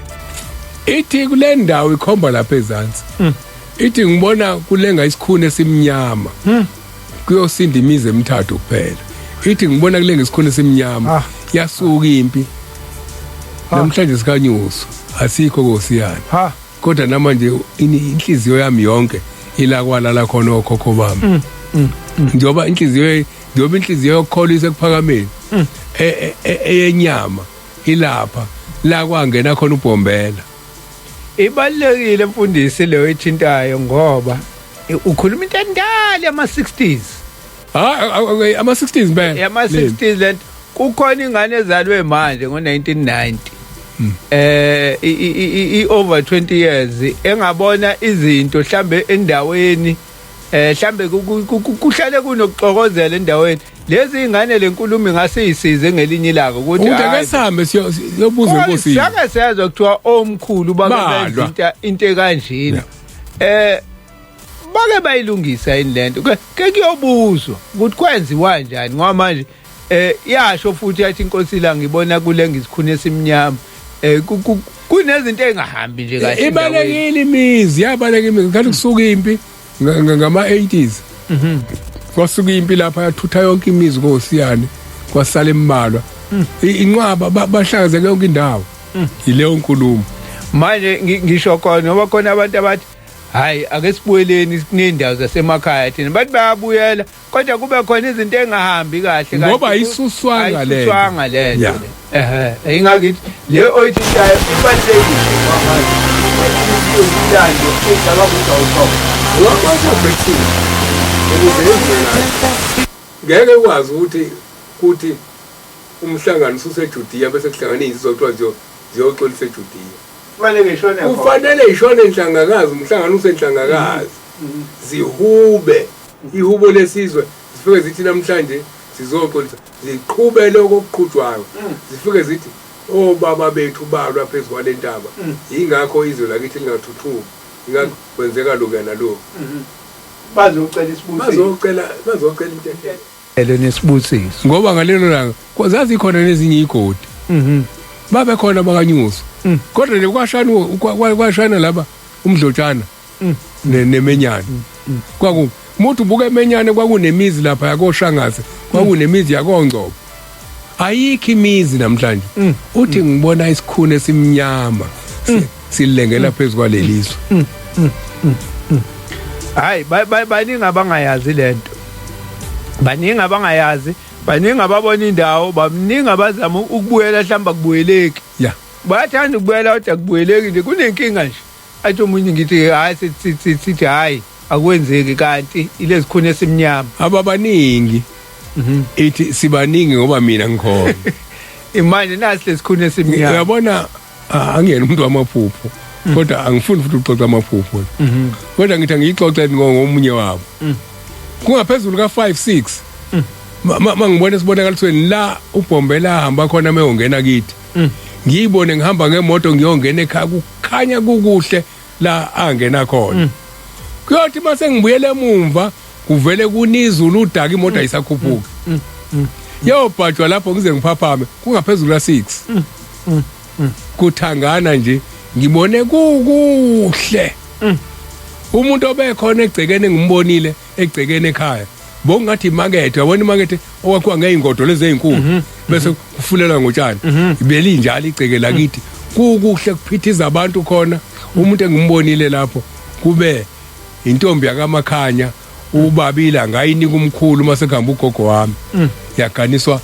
ithi kule ndawo ikhomba lapha ezansi ithi ngibona kulenga isikhune esimnyama kuyosinda imizi emithathu kuphela ithi ngibona kulenga isikhune esimnyama yasuka impi namhlanje sikanyuso asikho nkosiyana kodwa namanje inhliziyo yami yonke ilakwala khona okhokho bami njoba inhliziyo yokukholisa ekuphakameni eyenyama ilapha la kwangena khona uBhombela ibalekile mfundisi leyo ethintayo ngoba ukhuluma into endala yama 60s ama 60s impela ama 60s lento kukhona ingane ezalwe manje ngo1990 I over 20 years engabona izinto mhlambe endaweni mhlambe kuhlale kunokuxokozela endaweni lezi ingane lenkulumo ingasiyisize ngelinye ilanga ukuthi ake sihambe siyobuza inkosi sake siyazwa kuthiwa omkhulu bakabenza into ekanjena bake bayilungisa inlento ke kuyobuzwa ukuthi kwenziwa kanjani ngoba manje yasho futhi yathi inkosi la ngibona kule ngisikhune esimnyama kunezinto engahambi nje kahle ibalekile imizi yabaleka imizi ngathi kusuka impi ngama 80s kwasuka impi lapha yathutha yonke imizi koSiyane kwasala embalwa inqwaba bahlangazeke yonke indawo ileyo nkulumo manje ngisho khona ngoba khona abantu abathi hayi ake sibuyeleni kunendawo zasemakhaya thina bathi bayabuyela kodwa kube khona izinto engahambi kahle ngoba ayisuswanga lento ingakithi le oyithayo ibalekile manje umlando engaba kuzawuqoqa ngeke ukwazi ukuthi umhlangano ususeJudiya bese kuhlanganisa izokuthiwa ziyoxolisa eJudiya kufanele ishone enhlangakazi umhlangano usenhlangakazi zihube ihubo lesizwe zifike zithi namhlanje sizoxolisa ziqhubele okuqhutshwayo zifike zithi obaba bethu balwa phezulu kwalentaba ingakho izwe lakithi lingathuthuki ingakho kwenzeka lokho nalokho bazocela isibusiso bazocela into nesibusiso ngoba ngalelo langa kwazazi khona nezinye igodi babe khona bakanyuso kodwa kwashana laba umdlotshana nemenyane umuntu buka emenyane kwakunemizi lapha yakoshangaze kwakunemizi yakongcobo ayikho imizi namhlanje uthi ngibona isikhune esimnyama silengela phezulu kwalelizwe hayi baningi abangayazi lento baningi abangayazi baningi ababona indawo baningi abazama ukubuyela mhlamba kubuyeleki bayathanda ukubuyela kodwa kubuyeleki nje kunenkinga nje athi umunye ngithi hayi sithi hayi akwenzeki kanti ilezi khune esimnyama ababaningi ithi sibaningi ngoba mina ngikhona imanje nasi lesikhune esimnyama uyabona angiyena umuntu wamaphupho kodwa angifuni futhi ukuxoxa amaphupho kodwa ngithi ngiyixoxe ngomunye wabo kungaphezulu ka5 6 mangibona sibonakalisweni la ubhombela hamba khona mayongena kithi ngiyibone ngihamba ngemoto ngiyongena ekhaya kukhanya kukuhle la angena khona kuyothi mase ngibuyele emumva kuvele kunizulu udaka imoto ayisakhuphuki yobhajwa lapho ngize ngiphaphame kungaphezulu ka6 kuthangana nje ngibone kukuhle umuntu obekhona egcekene ngimbonile egcekene ekhaya bongathi imakethe yabona imakethe okwakhiwa ngeingodo lezi ezinkulu bese kufulela ngotshani ibeli njalo igceke lakithi kukuhle kuphithiza abantu khona umuntu engimbonile lapho kube intombi yakamakhanya ubabila ngayinika umkhulu mase kuhamba ugogo wami yaganiswa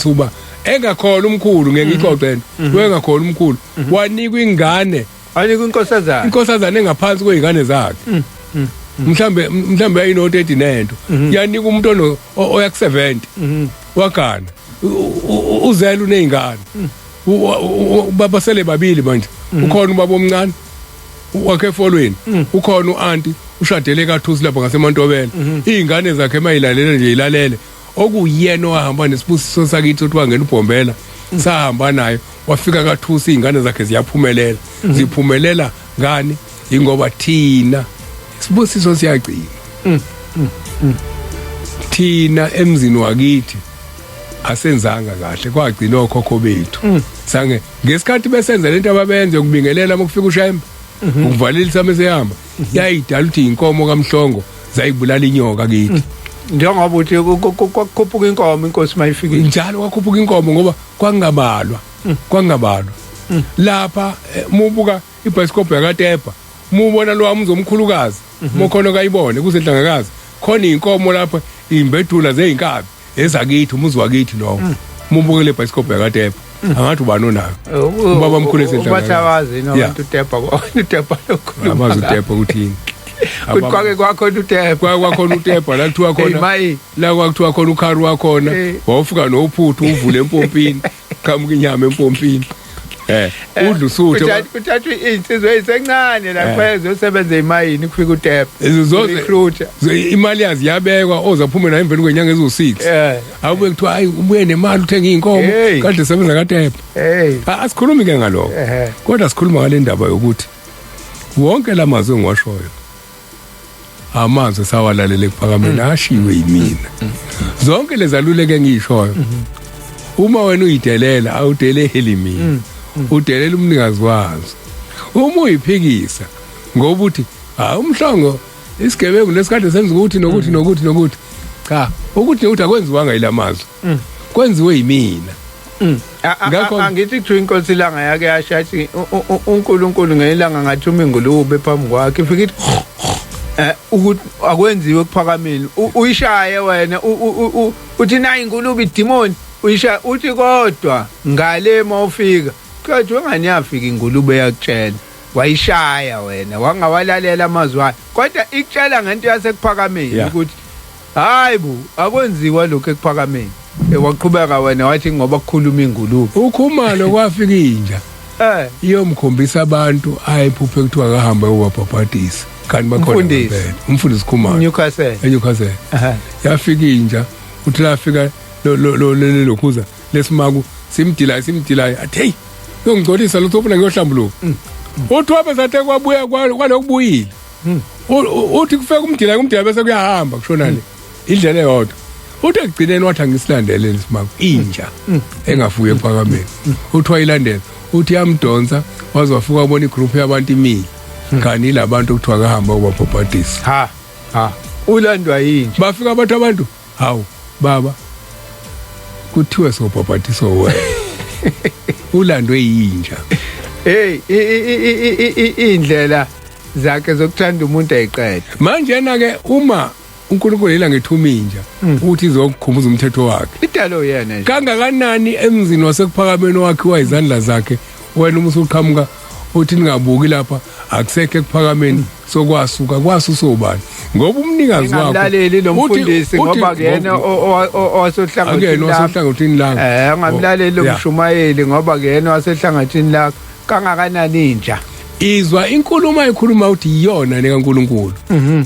uba engakhola umkhulu ngeke ngixoxene wengakhola umkhulu wanikwa ingane anika inkosazana engaphansi kweingane zakhe mhlambe ayino30 nento yanika umuntu oyak70 wagana uzela unezingane baba sele babili manje ukhona ubaba omncane wakhe efolweni ukhona uanti ushadele kaThusi lapha ngaseMantobela izingane zakhe mayilalela nje ilalele okuyena wahamba nesibusiso sakithi uthi wangena ubhombela sahamba naye wafika kaThusi izingane zakhe ziyaphumelela ziphumelela ngani ingoba thina isibusiso siyagcina thina emzini wakithi asenzanga kahle kwagcina okhokho bethu sange ngesikhathi besenza lento ababenze ukubingelela ukufika ushemba ukuvalelisa mesehamba yayidala ukuthi inkomo kaMhlongo zayibulala inyoka kithi njengoba uthi kwakhuphuka inkomo inkosi mayifika njalo kwakhuphuka inkomo ngoba kwangabalwa lapha mubuka ibhayisikobho yakaTepa mubona lo wami uzomkhulukazi mokhona kayibone kusenhlangakazi khona inkomo lapha imbedula zeinkabi ezakithi umuzi wakithi lo mubuke le bhayisikobho yakaTepa angathi ubani onayo ubaba omkhulu esenhlangakazi ubathakazi nomuntu uTepa uTepa lokhuluma amazi uTepa uthini kuqhake kwakhona uTepa kwakhona uTepa la kuthiwa khona la kwakuthiwa khona ukharu wakhona wawufika nophuthu uvule empompini qamuka inyama empompini udla usuthe kuthathwa insizwe ezisencane la phezulu usebenza emayini kufika uTepa recruiter imali yazi yabekwa ozaphuma nayo emveni kwenyanga ezo6 awube kuthiwa hayi ubuye nemali uthenga inkomo kade sebenza kaTepa asikhulumi ke ngaloko kodwa sikhuluma ngale ndaba yokuthi wonke lamazwi engiwashoyo amazwi sawalalele kuphakameni ashiwe yimina zonke lezaluleke ngishoyo uma wena uyidelela awudeleli mina udelela umnikazi wazo uma uyiphikisa ngoba uthi umhlongo isigebengu lesikade senza ukuthi nokuthi cha ukuthi akwenziwanga ilamazwi kwenziwe yimina angithi kuthiwa inkosi ilanga yake yashathi uNkulunkulu ngelanga ngathuma ingulube phambi kwakhe ifika ukuthi akwenziwe kuphakameni uyishaye wena uthi nayi ingulube idimoni uyisha uthi kodwa ngale mawufika kathi wengani yafika ingulube yakutshela wayishaya wena wangawalalela amazwi akhe kodwa ikutshela ngento yasekuphakameni ukuthi hayibo akwenziwa lokho ekuphakameni waqhubeka wena wathi ngoba kukhuluma ingulube ukhumalo kwafika inja iyomkhombisa abantu ayiphuphe kuthiwa kahamba ubabhabhatisa kanti bakhona umfundisi Khumalo Newcastle yafika inja uthi lafika lokhuza lesimaku simdilayi athi hey ngongcolisa lo thopuna ngiyohlambuluka uthwabe sathe kwabuya kwalokubuyile uthi kufeka umdilayi bese kuyahamba kushona le indlela eyodwa uthi ekugcineni wathi angisilandele lesimaku inja engafuye ephakameni uthi wayilandela uthi yamdonsa waze wafika wabona igroup yabantu imile kanti labantu okuthiwa kahamba ubabhabhatisa ulandwa yinja bafika abantu hawu baba kuthiwe sobhabhatisa wena ulandwe yinja indlela zakhe zokuthanda umuntu ayiqede manje na ke uma uNkulunkulu yela ngethuma inja uthi izokukhumbuza umthetho wakhe idalo yena nje kangakanani emzini wasekuphakameni wakhiwa izandla zakhe wena uma usuqhamuka uthi ningabuki lapha akusekho ekuphakameni sokwasuka kwasobani ngoba umnikazi wakho ngamlaleli lo mfundisi ngoba kuyena owasohlangothini la ngamlaleli lo mshumayeli ngoba kuyena wasehlangathini la kangakanani inja izwa inkulumo ayikhuluma uthi iyona nekaNkulunkulu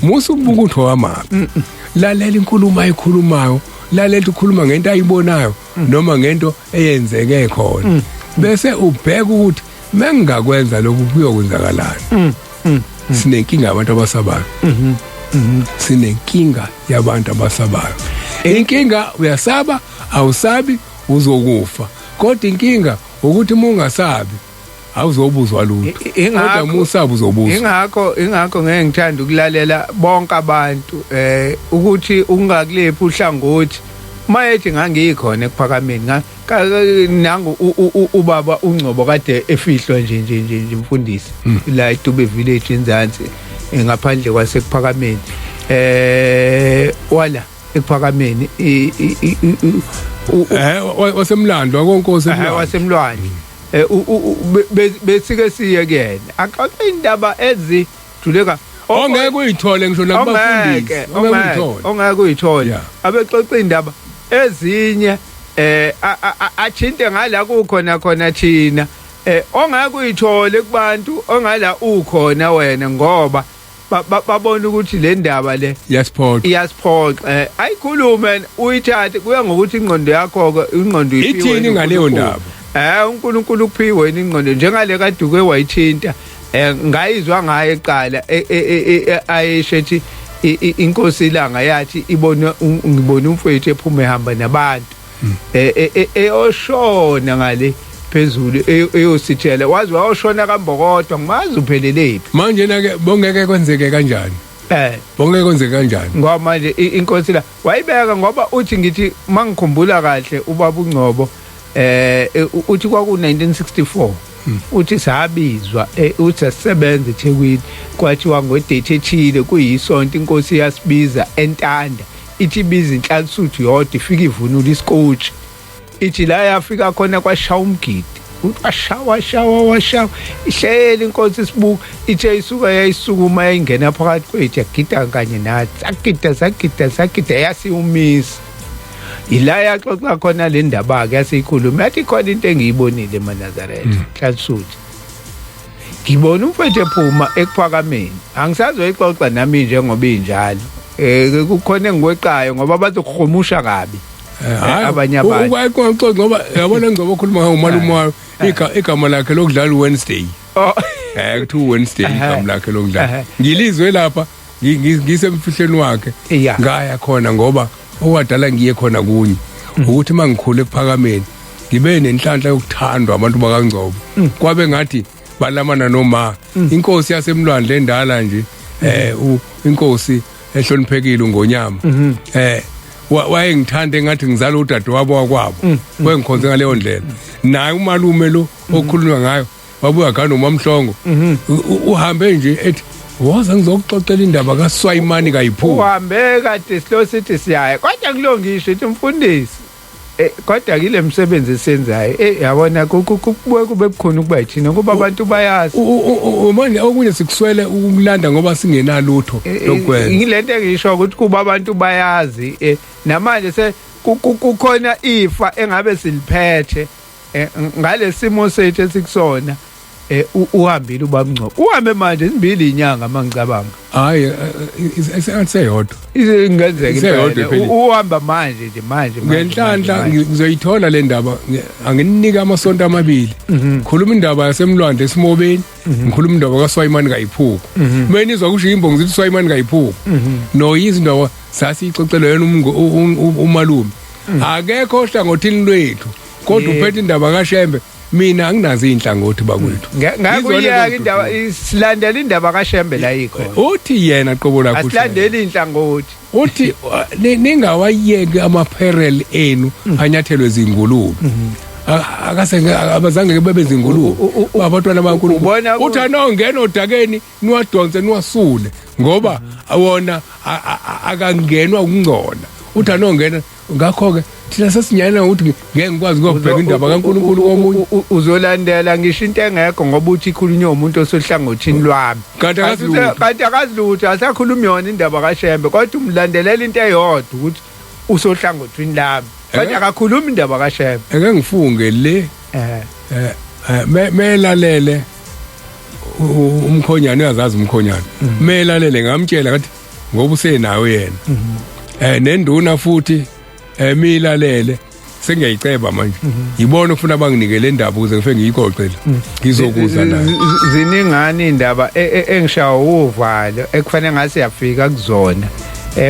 musu kubuka utho wamabi lalela inkulumo ayikhulumayo lalela ukhuluma ngento ayibonayo noma ngento eyenzeke khona bese ubheka ukuthi mengakwenza lokhu kuyokwenzakalani sinenkinga yabantu abasabayo sinenkinga yabantu abasabayo inkinga uyasaba awusabi uzokufa kodwa inkinga ukuthi mungasabi awuzobuzwa lutho kodwa musaba uzobuzwa ingakho ngeke ngithanda ukulalela bonke abantu ukuthi ungakulephi uhlangothi mayethi ngangikhona ekuphakameni nangu ubaba uNgcobo kade efihlwa nje mfundisi la eDube village eNzansi ngaphandle kwasekuphakameni wala ekuphakameni wasemlando konkosi wasemlwandle besike siye kuyena axoxe indaba eziduleka ongeke uyithole ngisho nakubafundisi ongeke uyithole abexoxa indaba ezinye athinte ngala kukhona thina ongeke uyithole kubantu ongala ukhona wena ngoba babona ukuthi le ndaba le iyasiphoqa ayikhulume uyithathe kuya ngokuthi ingqondo yakho ke ingqondo ithini ngaleyo ndaba uNkulunkulu kuphiwe wena ingqondo njengale kaDuke wayithinta ngayizwa ngaye eqala ayeshethi inkosi ilanga yathi ngibona umfowethu ephuma ehamba nabantu eyoshona ngale phezulu eyosithela wazi wayoshona kambokodwa ngimazi uphelelephi manje na ke bongeke kwenzeke kanjani bongeke kwenzeke kanjani ngoba manje inkosi la wayibeka ngoba uthi ngithi mangikhumbula kahle ubaba uNgcobo uthi kwaku 1964 uthi sabizwa uthi asisebenze eThekwini kwathiwa ngodate ethile kuyisonto inkosi yasibiza eNtanda ithi biza inhlanhla yodwa ifika ivunula isikotshi ithi la yafika khona kwashaya umgidi washawa ihleli inkosi isibuka ithe isuka yayisukuma yayingena phakathi kwethu yagida kanye nathi sagida yasiwumisa ila yaxoxa khona le ndaba ke yasikhuluma yathi khona into engiyibonile eManazaretha Hlalsuthi ngibona umfethu ephuma ekuphakameni angisazoyixoxa nami njengoba injalo kukhona engikweqayo ngoba bazokukhomusha kabi abanye abantu ukwaxoxa ngoba yabona ngizoba khuluma ngomalume wayo igama lakhe lokudlala Wednesday kuthiwa Wednesday igama lakhe lokudlala ngilizwe lapha ngisemfihleni wakhe ngaya khona ngoba owadala ngiye khona kunye ukuthi mangikhule ekuphakameni ngibe nenhlanhla yokuthandwa abantu bakaNgcobo kwabe ngathi balamana noma inkosi yasemlwandle endala nje inkosi ehloniphekile ngonyama wayengithanda engathi ngizala udadewabo wakwabo wengikhonze ngaleyo ndlela naye umalume lo okhulunywa ngayo wabuya gana uMamhlongo uhambe nje ethi waza ngizokuxoxela indaba kaSwayimani kayiphuma uhambe kade silo sithi siyaye kodwa kulongisho ithi mfundisi kodwa kile msebenzi esenzayo yabona kubuye kube bukhona ukuba yithina kuba abantu bayazi manje okunye sikuswele ukulanda ngoba singenalutho lokwenza ngilento engisho ukuthi kuba abantu bayazi namanje kukhona ifa engabe siliphethe ngalesimo sethu esikusona uhambile ubaMngcobo uhambe manje izibili inyanga mangicabanga hayi iseyodwa ingenzeka uhamba manje ngenhlanhla ngizoyithola le ndaba anginika amasonto amabili ngikhuluma indaba yasemlwandle esimobeni ngikhuluma indaba kaSwayimani kayiphuku mina izwa kusho imbongo zithi Swayimani kayiphuku no izindaba sasixoxelwe yena umalume akekho ohlangothini lwethu kodwa uphethe indaba kaShembe mina anginazo inhlangothi bakwethu ngakuyeka indaba silandela indaba kaShembe la yikho uthi yena qobo lakho asilandela inhlangothi uthi ningawayeki amaperel enu anyathelwe izingulube akase abazange bebe izingulube abatwana baNkulunkulu uthi anongena odakeni niwadonse niwasule ngoba wona akangenwa ukungcola uthi anongena ngakho ke thina sesinyana ukuthi ngeke ngikwazi ukubheka indaba kaNkulunkulu komunye uzolandela ngisho into engekho ngoba uthi ikhulunywa umuntu osohlangothini lwami kanti akazilutho asakhuluma yona indaba kaShembe kodwa umlandelela into eyodwa ukuthi usohlangothini lami kodwa akakhuluma indaba kaShembe ake ngifunge le melalele umkhonyana uyazazi umkhonyana melalele ngamtshela ngathi ngoba usenayo yena nenduna futhi milalele sengiyayiceba manje yibona ufuna banginikele indaba ukuze ngifike ngiyixoxele ngizokuza nayo ziningani indaba engishawa uvalo ekufanele ngase yafika kuzona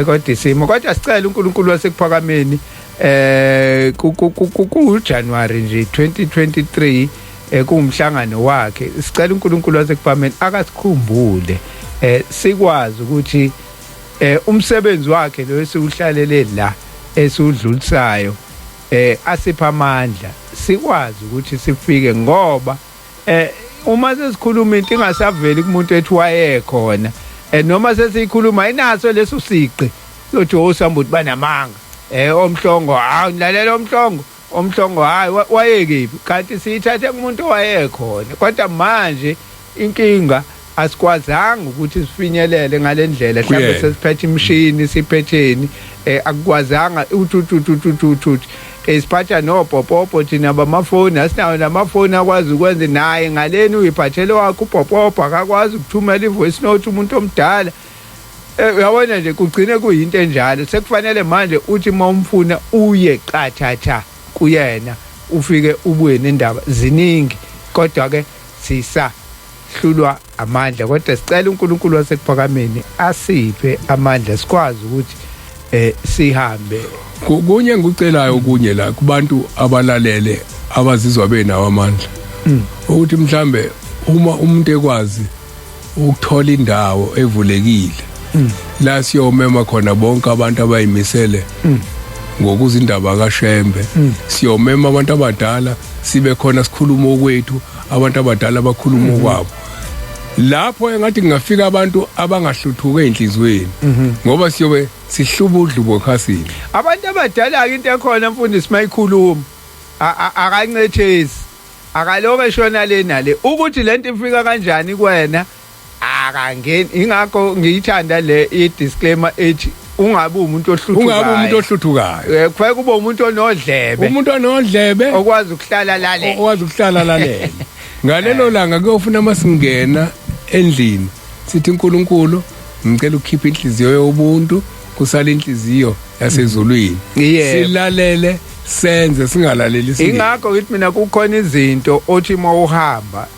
kodwa isimo kodwa sicela uNkulunkulu wasekuphakameni ku January nje 2023 kuumhlangano wakhe sicela uNkulunkulu wasekuphakameni akasikhumbule sikwazi ukuthi umsebenzi wakhe lo esiuhlalele la esudlulisayo asipha amandla sikwazi ukuthi sifike ngoba uma sesikhuluma into ingasaveli kumuntu ethi wayekhona noma sesikhuluma inaso leso siqi sothi osambuthi banamanga omhlongo ngilalela omhlongo hayi wayekephi kanti siyithathe kumuntu owayekhona kodwa manje inkinga asikwazanga ukuthi sifinyelele ngalendlela mhlawumbe sesiphethe imshini siphetheni akukwazanga uthi esiphatha nopopopo thina bamafoni asinawo namafoni akwazi ukwenza naye ngaleni uyiphathele wakho upopopo akakwazi ukuthumela ivoice note umuntu omdala uyabona nje kugcine kuyinto enjalo sekufanele manje uthi mawumfuna uye qathatha kuyena ufike ubuye nendaba ziningi kodwa ke hlulwa amandla kodwa sicela uNkulunkulu wasekuphakameni asiphe amandla sikwazi ukuthi sihambe kunye ngicelayo kunye la kubantu abalalele abazizwa benawo amandla ukuthi mhlambe uma umuntu ekwazi ukuthola indawo evulekile la siyomema khona bonke abantu abayimisele ngokuzindaba kaShembe siyomema abantu abadala sibe khona sikhuluma okwethu abantu abadala bakhuluma okwabo lapho engathi ngafika abantu abangahluthuke enhlizweni ngoba siyobe sihluba udlubo khasini abantu abadala ke into ekhona mfundisi mayikhuluma akancethezi akaloke eshona lena le ukuthi lento ifika kanjani kuwena akangeni ingakho ngiyithanda le i-disclaimer ethi ungabe umuntu ohluthukayo kufanele kube umuntu onodlebe okwazi ukuhlala lalela ngalelo langa kuyofuna masingena endlini sithi uNkulunkulu ngicela ukhiphe inhliziyo yobuntu kusala inhliziyo yasezulwini silalele senze singalaleli isinto ingakho ngithi mina kukhona izinto othi mawuhamba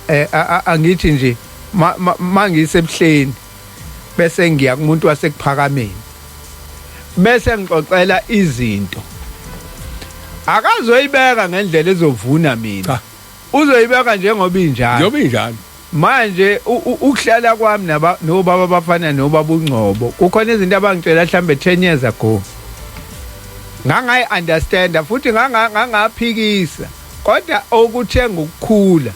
angithi nje mangisebuhleni bese ngiya kumuntu wasekuphakameni bese ngixoxela izinto akazoyibeka ngendlela ezovuna mina uzoyibeka njengoba injalo manje ukuhlala kwami nobaba bafana nobaba uNgcobo kukhona izinto abangitshela mhlambe 10 years ago ngangayi understand futhi ngangaphikisa kodwa okuthenga ukukhula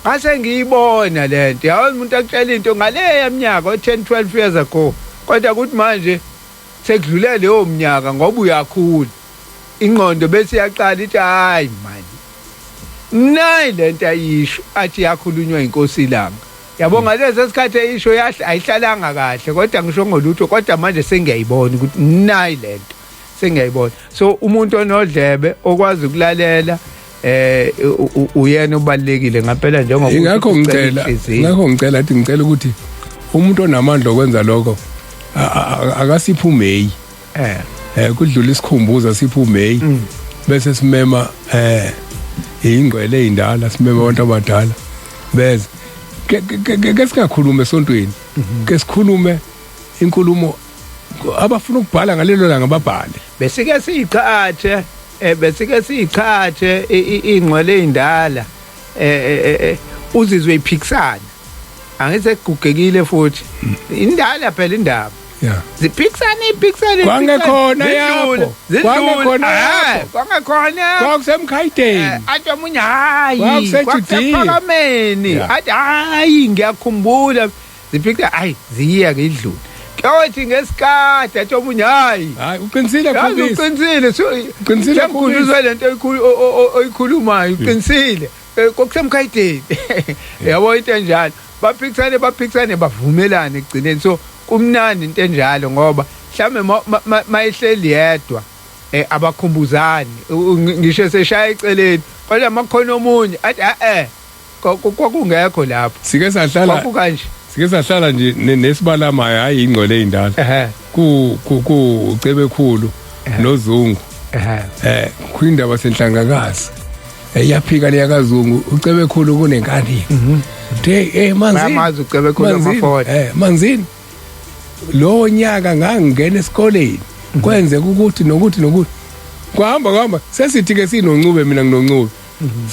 ngase ngiyibona lento yazi umuntu akutshela into ngaleya minyaka 10 12 years ago kodwa ukuthi manje sekudlule leyo minyaka ngoba uyakhula ingqondo bese iyaqala ithi hayi manje nayi lento ayisho athi yakhulunywa inkosi langa yabonga lezi sikhathi eyisho ayihlalanga kahle kodwa ngisho ngolutho kodwa manje sengiyayibona ukuthi nayi lento sengiyayibona so umuntu onodlebe okwazi ukulalela uyena ubalekile ngaphela njengoba ingakho ngicela ukuthi umuntu onamandla okwenza lokho akasiphi uMeyi kudlula isikhumbuza siphi uMeyi bese simema ingcwele ezindala simema abantu abadala bese ke singakhulume esontweni ke sikhulume inkulumo abafuna ukubhala ngalelo langa babhale besike siyiqhathe ingcwele ezindala uzizwe iphikisana angise kugugekile futhi indala phela indaba ziphikisana kwangekhona yapho kwangekhona kwakusemkhayideni athi omunye hayi kwakusephakameni athi hayi ngiyakhumbula ziphikisana hayi ziya ke idlule Othi ngesikade athi omunye hayi uqinisile ngikuzwe lento oyikhulumayo uqinisile kokusemkhayideni yabo into enjalo baphikisane bavumelana ekugcineni so kumnandi into enjalo ngoba mhlambe mayihleli yedwa abakhumbuzani ngisho seshaya eceleni kodwa makukhona omunye athi kwakungekho lapho sike sahlala nje nesibalamayo hayi ingcole ezindala ucebe khulu noZungu kwindaba senhlangakazi yaphika leyakazungu ucebe khulu kunenkani manzini ucebe khulu amafoni manzini lo nyaka ngangena esikoleni kwenze ukuthi nokuthi kwahamba sesithi ke sinoncube mina nginoncube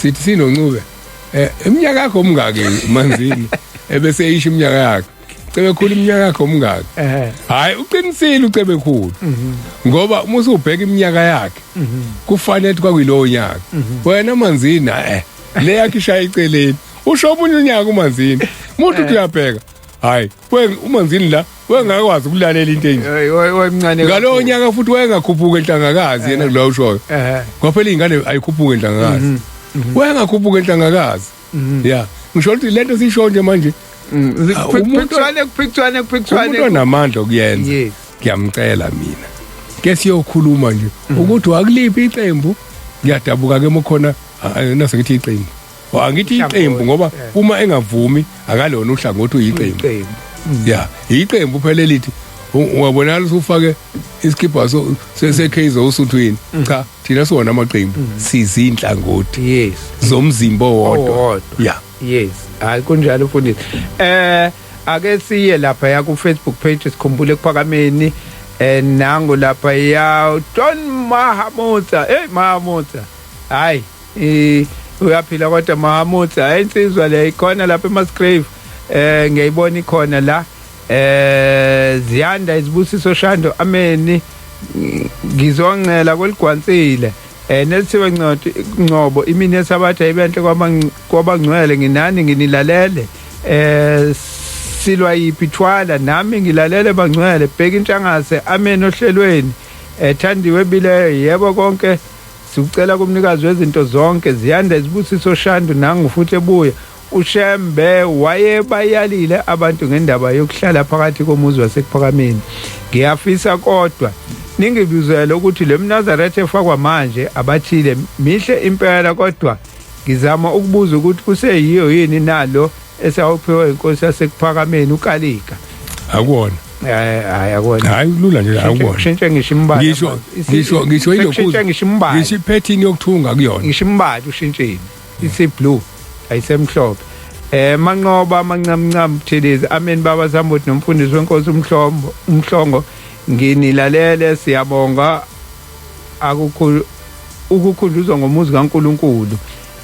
sithi sinoncube iminyaka yakho omngaki manzini ebese yisho iminyaka yakhe ucebe khulu iminyaka yakho omngaki hayi uqinisile ucebe khulu ngoba uma usubheka iminyaka yakhe kufanele kwakuyilowo nyaka wena manzini le yakhe ishaya eceleni usho omunye unyaka umanzini umuntu uyabheka hayi umanzini la wengakwazi ukulalela into enje wemncane ngalowo nyaka futhi wengakhuphuka enhlangakazi yena lo ushoyo kwaphela ingane ayikhuphuka enhlangakazi wengakhuphuka enhlangakazi yeah ngisho ukuthi lento sisho nje manje umuntu onamandla okuyenza ngiyamcela mina ke siyokhuluma nje ukuthi wakuliphi iqembu ngiyadabuka ke mokhona nase ngithi iqembu angithi iqembu ngoba uma engavumi akalona uhlangothi uyiqembu yeah iqembu phela lithi ungabonala usufake iskipha seKaizer usuthwini cha thina siwona amaqembu sizinhlangothi yes zomzimbo wodwa yeah yes hayi kunjalo mfundisi ake siye lapha ya ku Facebook page sikhumbule kuphakameni nango lapha ya John Mahamutsa Mahamutsa hayi uyaphila kodwa Mahamutsa insizwa le ikhona lapha eMasgrave ngiyayibona ikhona la Ziyanda Isibusiso Shando ameni ngizongcela kweligwansile nelithiwe Ngcobo imini yesabatha ibenhle kwabangcwele nginani nginilalele silwa yipithwala nami ngilalele bangcwele bheka intshangase ameni ohlelweni thandiwe bileyo yebo konke Sikucela kumnikazi wezinto zonke ziyanda Zibusiso Shandu nangufuthi ebuya uShembe wayebayalile abantu ngendaba yokuhlala phakathi komuzi wasekuphakameni. Ngiyafisa kodwa ningibuzele ukuthi le Mnazaretha efakwa manje abathile mihle impela kodwa ngizama ukubuza ukuthi kuseyiyo yini nalo esawuphiwe inkosi yasekuphakameni uKalika. Akona. Hayi akona. Hayi lula nje akubona. Kushintshe ngisho imbala. Ngisho kushintshe ngisho imbala. Ngisho iphethini yokuthunga kuyona. Ngisho imbala ushintsheni. Isi blue ayisemhlophe. Manqoba mancamncam Buthelezi amen baba Sambuthi nomfundisi wenkosi umhlongo nginilalele siyabonga ukukhuluzwa ngomuzi kaNkuluNkulu.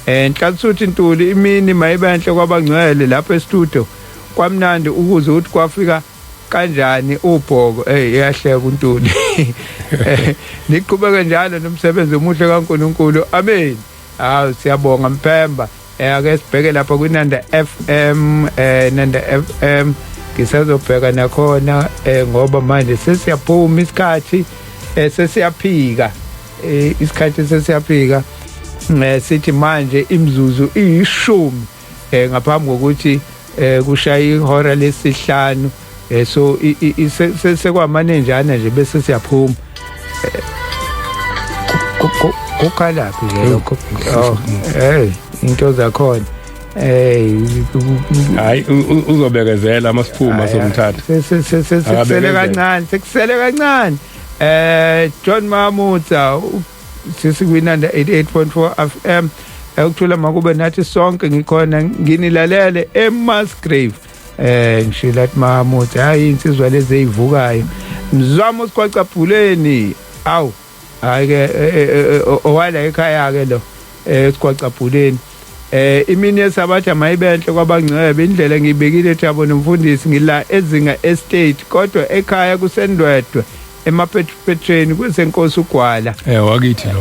Nhlansuthi Ntuli imini mayibenhle kwabangcwele lapha e-studio kwamnandi ukuze uthi kwafika kanjani ubhoko iyahleka uNtuli. Niqhubeke njalo nomsebenzi omuhle kaNkuluNkulu amen. Siyabonga Mphemba. Ake sibheke lapha kuNanda FM Nanda FM ngisazobheka nakhona ngoba manje sesiyaphuma isikhathi sesiyaphika isikhathi sesiyaphika sithi manje imzuzu iyishumi ngaphambi kokuthi kushaya ihora lesihlanu so sekwamanenjana nje bese siyaphuma ukhalaphi nje lokho into zakhona hayi uzobekezela masiphuma somthatha sekusele kancane John Mamutsa sisikwinanda 88.4 FM ukuthula makube nathi sonke ngikhona nginilalele eMasgrave ngishilathi Mamutsa hayi insizwa lezi ezivukayo mzamo sikwaqaphuleni awu hayi ke owala ekhaya ke lo sikwaqaphuleni imini yesabatha mayibenhle kwabangcwele indlela ngibekile Thabo nomfundisi ngila ezinga estate kodwa ekhaya kusendwedwe emapetreni kusenkosi uGwala wakithi lo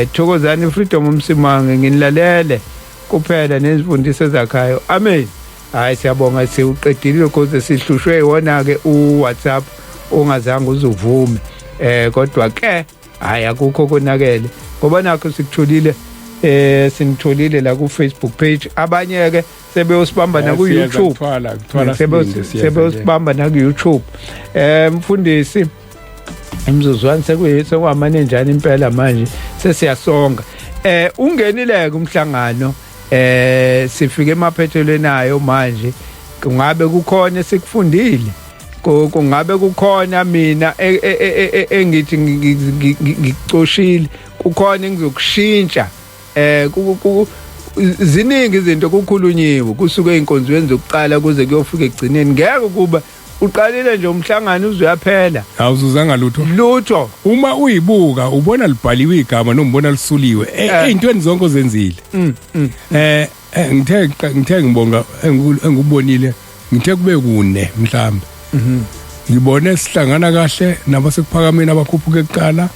Thokozani Freedom umsimange nginilalele kuphela nezimfundiso zakhayo amen. Hayi siyabonga siuqedile because sihlushwe iwona ke uWhatsApp ongazange uzuvume kodwa ke hayi akukho konakele ngoba nakho sikutholile sinitholile la ku Facebook page abanye ke sebeyosibamba na ku YouTube sebeyosibamba na ku YouTube mfundisi imzuzwana sekuyamane njani impela manje sesiyasonga ungenile kumhlangano sifike emaphethelweni ayo manje kungabe kukhona esikufundile kungabe kukhona mina engithi ngikucoshile kukhona engizokushintsha ziningi izinto kukhulunyiwe kusuke einkonzweni zokuqala kuze kuyofika egcineni ngeke kuba uqalile nje umhlangano uzoyaphela awuzuzanga lutho uma uyibuka ubona libhaliwe igama nombona lisuliwe ezintweni zonke ozenzile ngithe ngibonga engubonile ngithe kube kune mhlambe ngibone sihlangana kahle nabasekuphakameni abakhuphuka ekuqala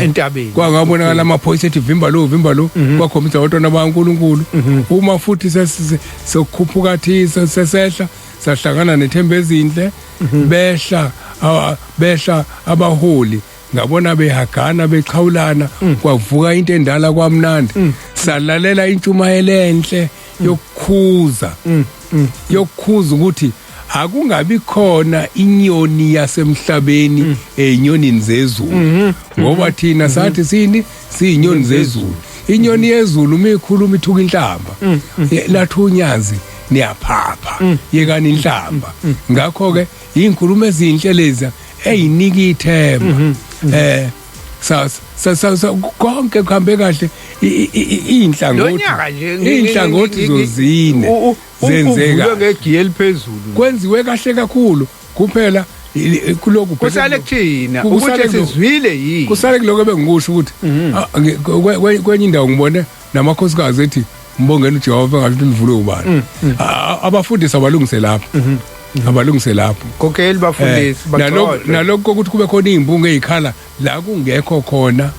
entabeni kwangabonakala amaphoyisa ethi vimba lo kwakhombisa abantwana baNkuluNkulu uma futhi sokukhuphuka thi sesehla sahlangana nethemba ezinhle behla abaholi ngabona behagana bechawulana kwavuka into endala kwamnandi salalela intshumayelo enhle yokukhuza ukuthi akungabi khona inyoni yasemhlabeni ezinyonini zezulu ngoba thina sathi sini siyinyoni zezulu inyoni yezulu mikhuluma ithuka inhlamba lathunyazi niyaphapha yekani inhlamba ngakho ke izinkulumo ezinhle lezi ezinika ithemba konke kuhambe kahle inhlangothi zozine zenzeka ngegiye eliphezulu kwenziwe kahle kakhulu kuphela kuloko kusale kuthina ukuthi sizwile yini kusale kuloko ebengikusho ukuthi kwenye indawo ngibone namakhosikazi ethi mbongeni uJehova ngathi livule ubani abafundisi abalungise lapho kokeli bafundisi nalokho ukuthi kube khona izimbungu ezikhala la kungekho khona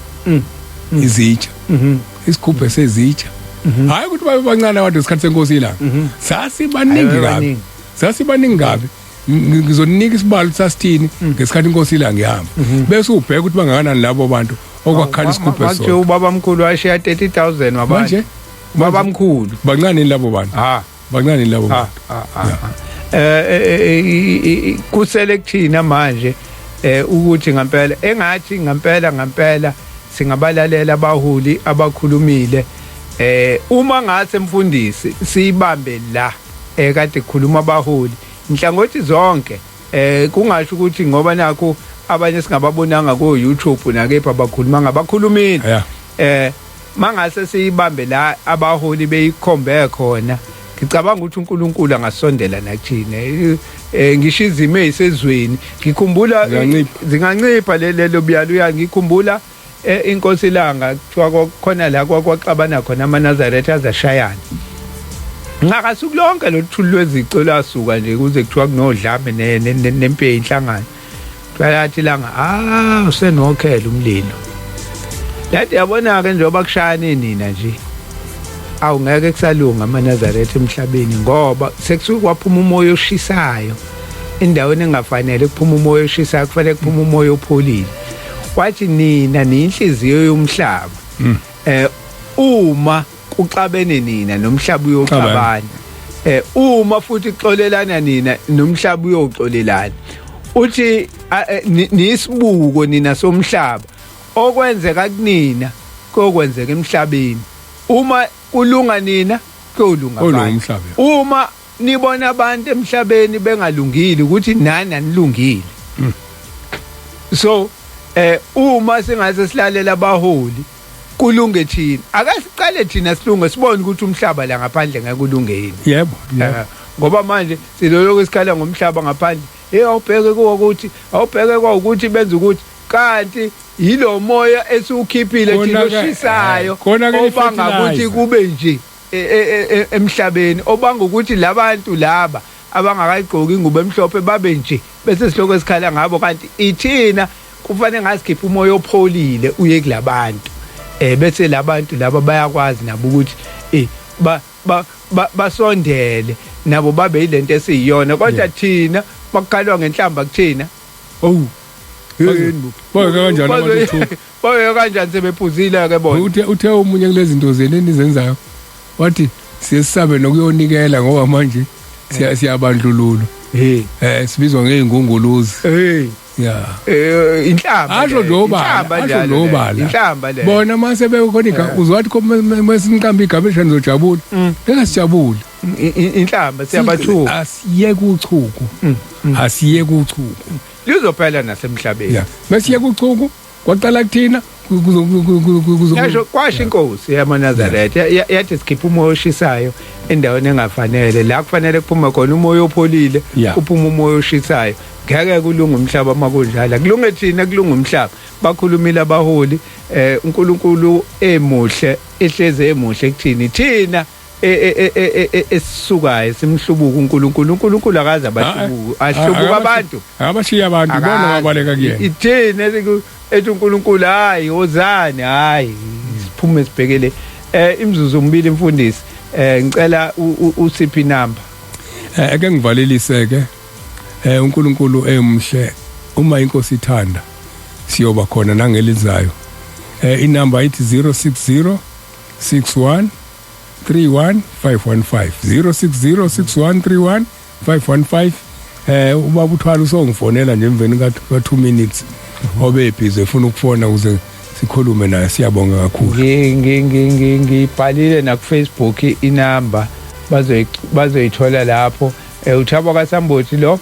izitsha isikhuphe sezitsha hayi ukuthi babe bancane abantu esikhathi senkosi ilanga sasibaningi kabi ngizoninika isibalo sasithini ngesikhathi inkosi ilanga ihamba bese ubheka ukuthi bangakanani labo bantu okwakhala isigubhu manje ubabamkhulu washiya 30,000 wabanje babamkhulu bancane labo bantu bancane labo bantu kusele kuthina manje ukuthi ngempela engathi ngempela singabalalela abaholi abakhulumile uma ngase mfundisi siyibambe la kade kukhuluma abaholi inhlangothi zonke kungasho ukuthi ngoba nakho abanye singababonanga ku YouTube nakepha abakhuluma ngabakhulumini mangase siyibambe la abaholi beyikhombe khona ngicabanga ukuthi uNkulunkulu angasondela nakuthina ngisho izimo ezisezweni ngikhumbula zingancipha lelo biyalo ngikhumbula inkosi langa kuthiwa khona la kwaXabana khona amaNazaretha azashayana ngakasuku lonke lothulu lwezico lasuka nje kuze kuthiwa kunodlame nempe inhlangano phakathi langa usenokhela umlilo lathi yabona ke njengoba kushayane nina nje awungeke kusalunga amaNazaretha emhlabeni ngoba sekusuka kwaphuma umoya oshisayo endaweni engafanele kuphuma umoya oshisayo kufanele kuphuma umoya opholile wathi nina niyinhliziyo yomhlaba uma kuxabene nina nomhlaba uyoxabana uma futhi xolelana nina nomhlaba uyoxolelana uthi nisibuko nina somhlaba okwenzeka kunina kokwenzeka emhlabeni uma kulunga nina kolunga abantu uma nibona abantu emhlabeni bengalungile ukuthi nani anilungile so uma singaze silalela abaholi kulunge thina akasiqale thina silunge sibone ukuthi umhlaba la ngaphandle ngeke kulunge yini yebo ngoba manje siloloko isikhala ngomhlaba ngaphandle awubheke ukuthi awubheke ukuthi benza ukuthi kanti yilo moya esiwukhiphile thina oshisayo obanga ukuthi kube nje emhlabeni obanga ukuthi labantu laba abangakayigqoki ingubo emhlophe babe nje bese sihloko esikhala ngabo kanti ithina kufanele ngasikhipha umoya opholile uye kulabantu bese labantu laba bayakwazi nabo ukuthi basondele nabo babe yilento esiyiyona kodwa thina bakukhalwa ngenhlamba kuthina boye kanjani sebephuzile ke bona uthe umunye kulezi zinto zeneni izenzayo wathi siyesabe nokuyonikela ngoba manje siyabandlulula sibizwa ngeingunguluzi inhlamba asho nobala bona mase bekhonika uzwathi masincamba igaba nizojabula bengasijabuli inhlamba siyabathuka asiye kuchuku lizophela nasemhlabeni masiye kuchuku kwaqala kuthina yasho kwasho inkosi yamaNazaretha yathi sikhipha umoya oshisayo endaweni engafanele la kufanele kuphume khona umoya opholile kuphuma umoya oshisayo ngeke kulunga umhlaba makunjala kulunge thina kulunga umhlaba bakhulumile abaholi uNkulunkulu emuhle ehleze emuhle kuthini thina esisukayo simhlubuka uNkulunkulu akaze abahlubuka ahlubuka abantu abashiya abantu bona babaleka kuyena ithina ethi uNkulunkulu hayi ozani hayi siphume sibhekele imzuzu mbili mfundisi ngicela usiphi number ake ngivalelise ke uNkulunkulu emhle uma inkosi ithanda siyoba khona nangelizayo inamba ithi 060 61 31 515 060 61 31 515 ubaba uthwala usongifonela nje emveni ka 2 minutes obe busy efuna ukufona ukuze sikhulume naye siyabonga kakhulu ngibhalile na ku Facebook inamba bazoyithola lapho uthabo kaSambothi lo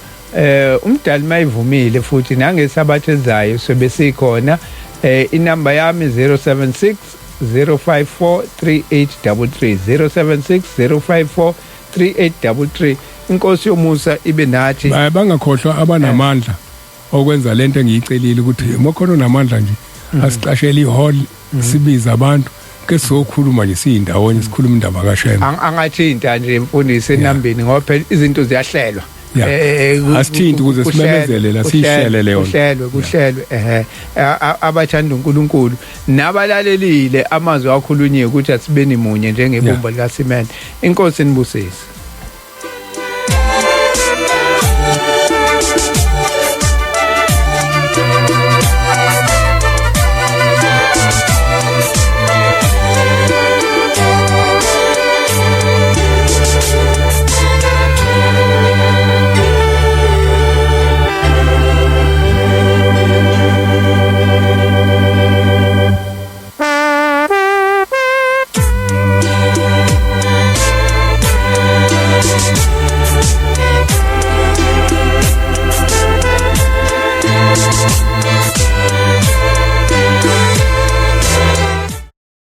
umdali mayivumile futhi nangesabathe ezayo sobe sikhona inamba yami 076 054 3833 076 054 3833 inkosi yomusa ibe nathi bangakhohlwa abanamandla okwenza lento engiyicelile ukuthi mokhona namandla nje asicashela ihall sibiza abantu ke sokhuluma nje siyindawonye sikhuluma indaba kaShembe angathinta nje mfundisi enambeni ngoba phela izinto ziyahlelwa asithinti ukuze simemezele la sihlelele yona kuhlelwe abathanda uNkulunkulu nabalalelile amazwi akhulunyiwe ukuthi asibeni munye njengebumba likaSimene inkosi nibusise